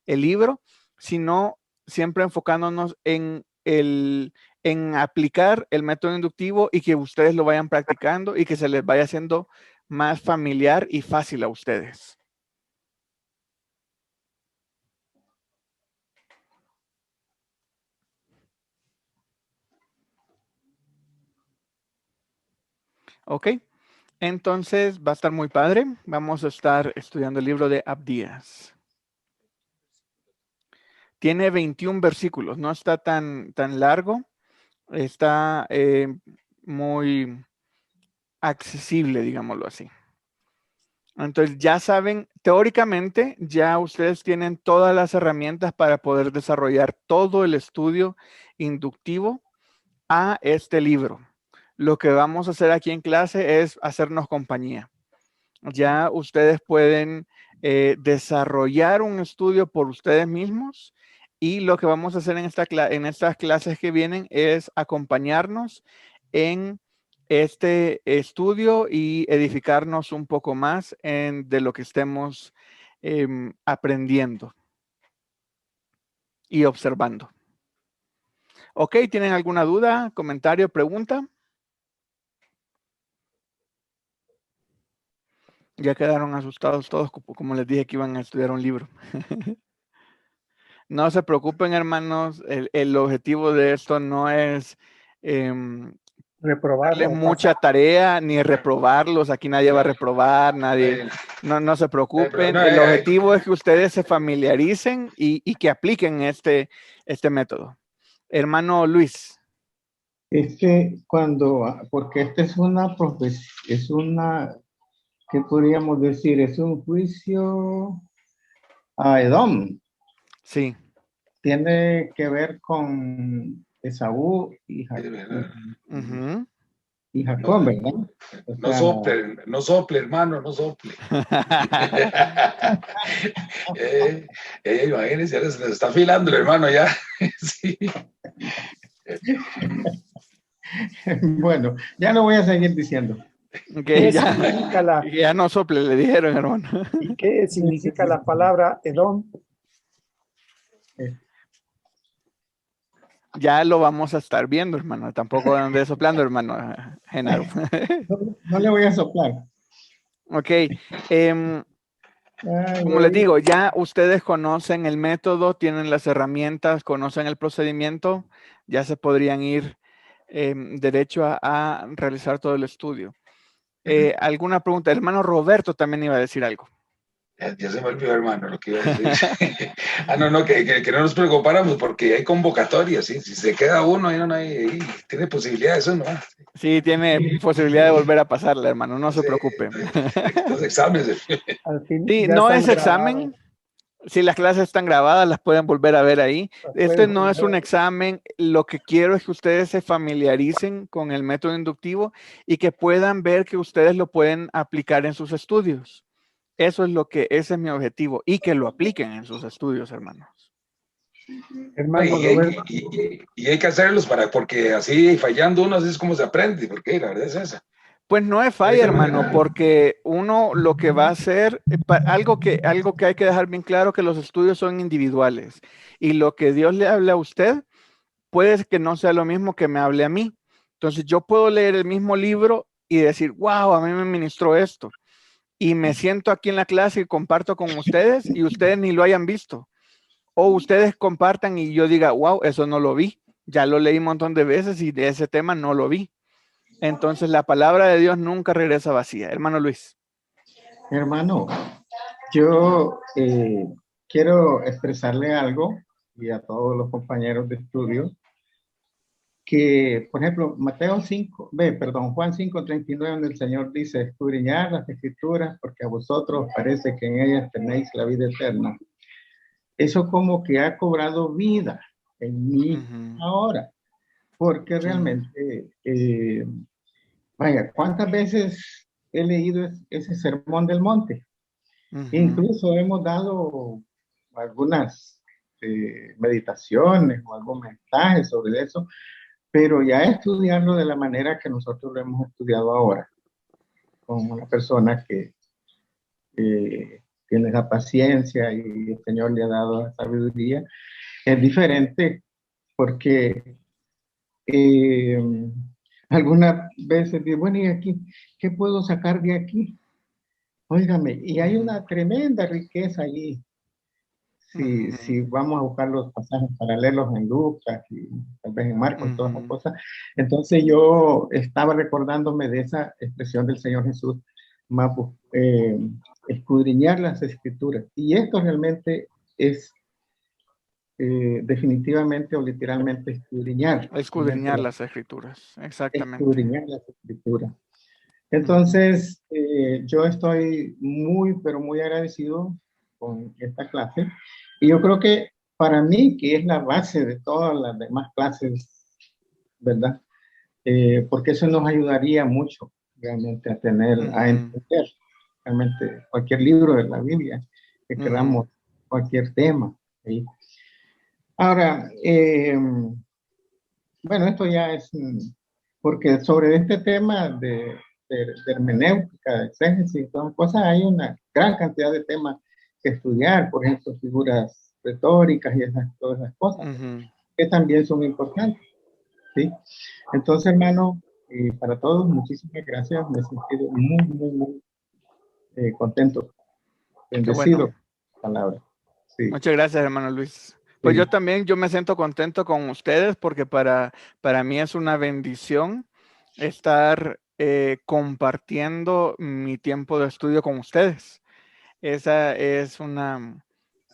el libro, sino siempre enfocándonos en aplicar el método inductivo y que ustedes lo vayan practicando y que se les vaya haciendo más familiar y fácil a ustedes. Ok, entonces va a estar muy padre. Vamos a estar estudiando el libro de Abdías. Tiene 21 versículos, no está tan largo, está muy accesible, digámoslo así. Entonces ya saben, teóricamente ya ustedes tienen todas las herramientas para poder desarrollar todo el estudio inductivo a este libro. lo que vamos a hacer aquí en clase es hacernos compañía. Ya ustedes pueden desarrollar un estudio por ustedes mismos y lo que vamos a hacer en estas clases que vienen es acompañarnos en este estudio y edificarnos un poco más de lo que estemos aprendiendo y observando. Ok, ¿tienen alguna duda, comentario, pregunta? Ya quedaron asustados todos, como les dije que iban a estudiar un libro. No se preocupen, hermanos. El objetivo de esto no es Reprobar darles o mucha pasar. tarea ni reprobarlos. Aquí nadie va a reprobar, nadie. No se preocupen. El objetivo es que ustedes se familiaricen y que apliquen este método. Hermano Luis. Es que porque esta es una profesión, ¿qué podríamos decir? Es un juicio a Edom. Sí. Tiene que ver con Esaú y Jacob, ¿verdad? No sople, hermano, no sople. Imagínense, ya se está afilando el hermano ya. Sí. Bueno, ya no voy a seguir diciendo. Okay, ya no sople, le dijeron, hermano. ¿Y qué significa la palabra Edom? Ya lo vamos a estar viendo, hermano. Tampoco ande soplando, hermano Genaro. No le voy a soplar. Ok. Como les digo, ya ustedes conocen el método, tienen las herramientas, conocen el procedimiento, ya se podrían ir derecho a realizar todo el estudio. ¿Alguna pregunta? El hermano Roberto también iba a decir algo. Ya se me olvidó, hermano, lo que iba a decir. No, que no nos preocupáramos porque hay convocatorias, ¿sí? Si se queda uno, ahí tiene posibilidades, ¿no? Sí, tiene posibilidad de volver a pasarla, hermano, no se preocupe. Los exámenes. Al fin, sí, no es examen. Si las clases están grabadas, las pueden volver a ver ahí. Este no es un examen. Lo que quiero es que ustedes se familiaricen con el método inductivo y que puedan ver que ustedes lo pueden aplicar en sus estudios. Ese es mi objetivo, y que lo apliquen en sus estudios, hermanos. Hermano Roberto. Y hay que hacerlos porque así fallando uno, así es como se aprende, porque la verdad es esa. Pues no es falla, hermano, porque uno lo que va a hacer, algo que hay que dejar bien claro, que los estudios son individuales y lo que Dios le hable a usted puede que no sea lo mismo que me hable a mí. Entonces yo puedo leer el mismo libro y decir, wow, a mí me ministró esto. Y me siento aquí en la clase y comparto con ustedes y ustedes ni lo hayan visto. O ustedes compartan y yo diga, wow, eso no lo vi. Ya lo leí un montón de veces y de ese tema no lo vi. Entonces la palabra de Dios nunca regresa vacía. Hermano Luis. Hermano, yo quiero expresarle algo y a todos los compañeros de estudio que, por ejemplo, Juan 5:39, donde el Señor dice, escudriñad las Escrituras porque a vosotros parece que en ellas tenéis la vida eterna. Eso como que ha cobrado vida en mí ahora, porque realmente, vaya, ¿cuántas veces he leído ese sermón del monte? Incluso hemos dado algunas meditaciones o algún mensaje sobre eso, pero ya estudiarlo de la manera que nosotros lo hemos estudiado ahora, con una persona que tiene la paciencia y el Señor le ha dado la sabiduría, es diferente porque algunas veces digo, bueno, ¿y aquí qué puedo sacar de aquí? Óigame, y hay una tremenda riqueza allí. Si vamos a buscar los pasajes paralelos en Lucas y tal vez en Marcos, todas esas cosas. Entonces yo estaba recordándome de esa expresión del Señor Jesús, escudriñar las Escrituras. Y esto realmente es definitivamente o literalmente escudriñar. Escudriñar las Escrituras, exactamente. Escudriñar las Escrituras. Entonces, yo estoy muy, pero muy agradecido con esta clase. Y yo creo que para mí, que es la base de todas las demás clases, ¿verdad? porque eso nos ayudaría mucho realmente a tener, a entender realmente cualquier libro de la Biblia que queramos, cualquier tema. ¿Sí? Ahora, bueno, esto ya es, porque sobre este tema de hermenéutica, de exégesis y todas las cosas, hay una gran cantidad de temas que estudiar, por ejemplo, figuras retóricas y todas esas cosas, que también son importantes. ¿Sí? Entonces, hermano, para todos, muchísimas gracias. Me he sentido muy contento, bendecido bueno. con la palabra. Sí. Muchas gracias, hermano Luis. Pues Sí. yo también, yo me siento contento con ustedes porque para mí es una bendición estar compartiendo mi tiempo de estudio con ustedes. Esa es una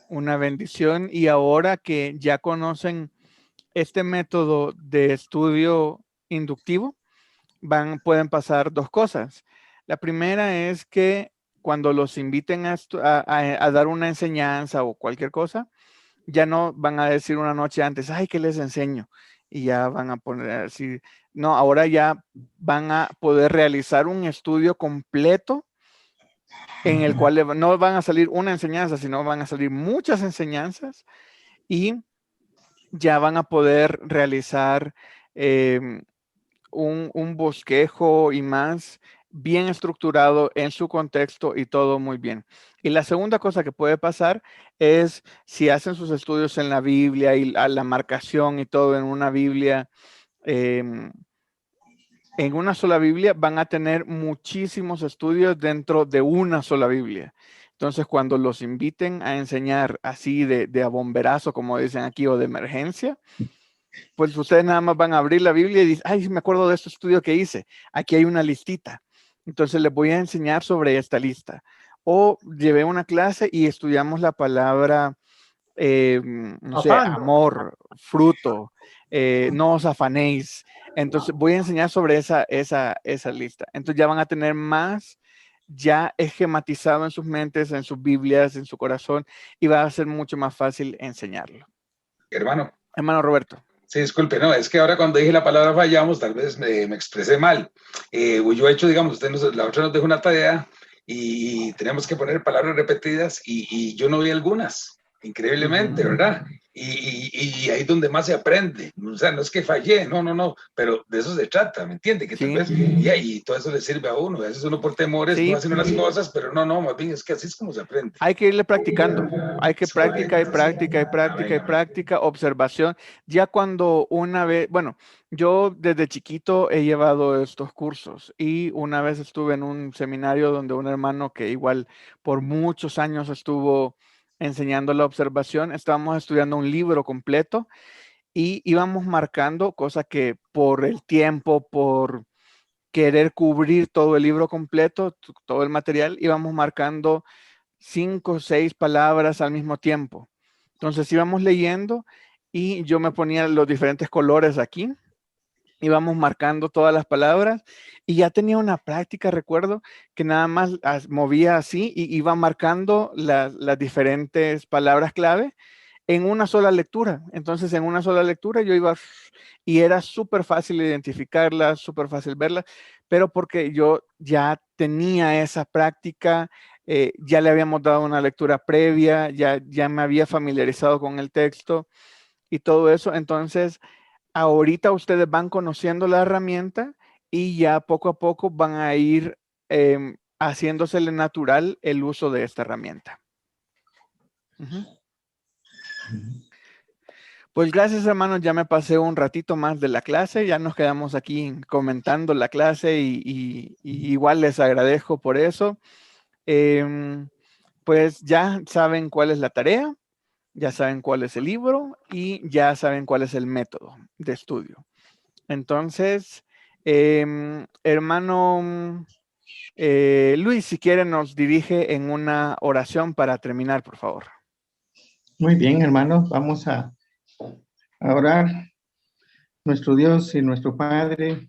bendición, y ahora que ya conocen este método de estudio inductivo, pueden pasar dos cosas. La primera es que cuando los inviten a dar una enseñanza o cualquier cosa, ya no van a decir una noche antes, ay, ¿qué les enseño? Y ya van a poner así, no, ahora ya van a poder realizar un estudio completo en el cual no van a salir una enseñanza, sino van a salir muchas enseñanzas, y ya van a poder realizar un bosquejo y más bien estructurado en su contexto y todo muy bien. Y la segunda cosa que puede pasar es si hacen sus estudios en la Biblia y la marcación y todo en una Biblia, en una sola Biblia, van a tener muchísimos estudios dentro de una sola Biblia. Entonces, cuando los inviten a enseñar así de a bomberazo, como dicen aquí, o de emergencia, pues ustedes nada más van a abrir la Biblia y dicen, ay, me acuerdo de este estudio que hice. Aquí hay una listita. Entonces les voy a enseñar sobre esta lista. O llevé una clase y estudiamos la palabra, no sé, amor, fruto, no os afanéis. Entonces voy a enseñar sobre esa lista. Entonces ya van a tener más ya esquematizado en sus mentes, en sus Biblias, en su corazón, y va a ser mucho más fácil enseñarlo. Hermano Roberto. Sí, disculpe, no, es que ahora cuando dije la palabra fallamos, tal vez me expresé mal. Yo he hecho, digamos, la otra nos dejó una tarea y tenemos que poner palabras repetidas y yo no vi algunas, increíblemente, ¿verdad? Y ahí es donde más se aprende. O sea, no es que fallé, no, pero de eso se trata, ¿me entiende? Que tal vez, y todo eso le sirve a uno. A veces uno por temores no hace unas cosas, pero no, más bien es que así es como se aprende. Hay que irle practicando. Hay que práctica, observación. Ya cuando una vez, bueno, yo desde chiquito he llevado estos cursos, y una vez estuve en un seminario donde un hermano que igual por muchos años estuvo enseñando la observación, estábamos estudiando un libro completo y íbamos marcando, cosa que por el tiempo, por querer cubrir todo el libro completo, todo el material, íbamos marcando 5 o 6 palabras al mismo tiempo. Entonces íbamos leyendo y yo me ponía los diferentes colores aquí, íbamos marcando todas las palabras y ya tenía una práctica. Recuerdo que nada más movía así y iba marcando las diferentes palabras clave en una sola lectura. Entonces en una sola lectura yo iba y era súper fácil identificarlas, súper fácil verlas, pero porque yo ya tenía esa práctica, ya le habíamos dado una lectura previa, ya me había familiarizado con el texto y todo eso. Entonces, ahorita ustedes van conociendo la herramienta y ya poco a poco van a ir haciéndosele natural el uso de esta herramienta. Pues gracias, hermanos. Ya me pasé un ratito más de la clase. Ya nos quedamos aquí comentando la clase y igual les agradezco por eso. Pues ya saben cuál es la tarea, ya saben cuál es el libro y ya saben cuál es el método de estudio. Entonces, hermano Luis, si quiere, nos dirige en una oración para terminar, por favor. Muy bien, hermanos, vamos a orar. Nuestro Dios y nuestro Padre,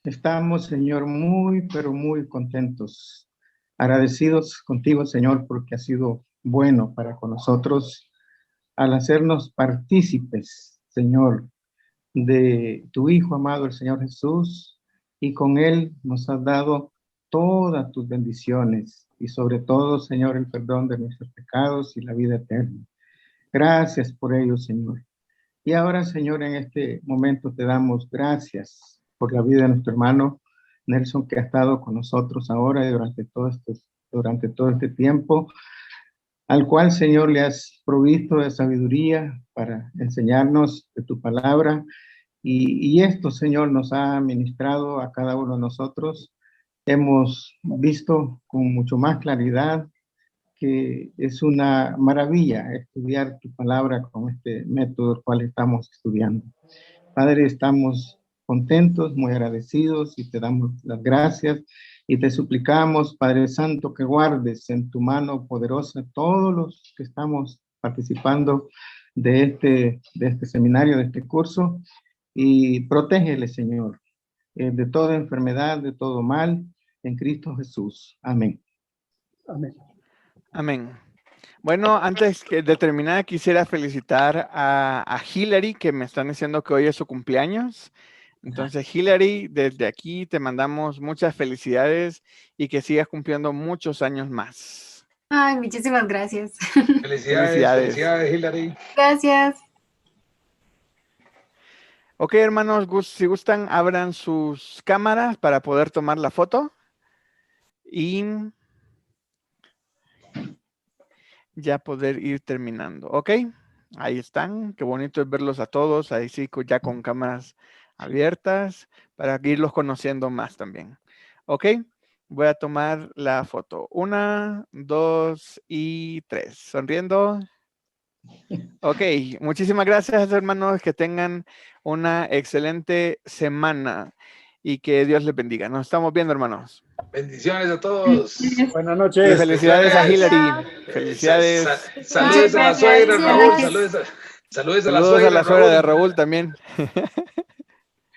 estamos, Señor, muy, pero muy contentos, agradecidos contigo, Señor, porque has sido bueno para con nosotros al hacernos partícipes, Señor, de tu Hijo amado, el Señor Jesús, y con Él nos has dado todas tus bendiciones y sobre todo, Señor, el perdón de nuestros pecados y la vida eterna. Gracias por ello, Señor. Y ahora, Señor, en este momento te damos gracias por la vida de nuestro hermano Nelson, que ha estado con nosotros ahora y durante todo este tiempo, al cual, Señor, le has provisto de sabiduría para enseñarnos de tu palabra. Y esto, Señor, nos ha ministrado a cada uno de nosotros. Hemos visto con mucho más claridad que es una maravilla estudiar tu palabra con este método el cual estamos estudiando. Padre, estamos contentos, muy agradecidos y te damos las gracias y te suplicamos, Padre Santo, que guardes en tu mano poderosa todos los que estamos participando de este seminario, de este curso, y protégele, Señor, de toda enfermedad, de todo mal, en Cristo Jesús. Amén. Amén. Amén. Bueno, antes de terminar, quisiera felicitar a Hillary, que me están diciendo que hoy es su cumpleaños. Entonces, Hillary, desde aquí te mandamos muchas felicidades y que sigas cumpliendo muchos años más. Ay, muchísimas gracias. Felicidades, Hillary. Gracias. Ok, hermanos, si gustan, abran sus cámaras para poder tomar la foto. Y ya poder ir terminando. Ok, ahí están. Qué bonito es verlos a todos. Ahí sí, ya con cámaras abiertas para irlos conociendo más también. Ok, voy a tomar la foto. 1, 2 y 3. Sonriendo. Ok, muchísimas gracias, hermanos. Que tengan una excelente semana y que Dios les bendiga. Nos estamos viendo, hermanos. Bendiciones a todos. Buenas noches. Y felicidades a Hillary. Felicidades. Saludos a la suegra, Raúl. Saludos a la suegra de Raúl también.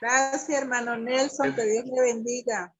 Gracias, hermano Nelson. Que Dios le bendiga.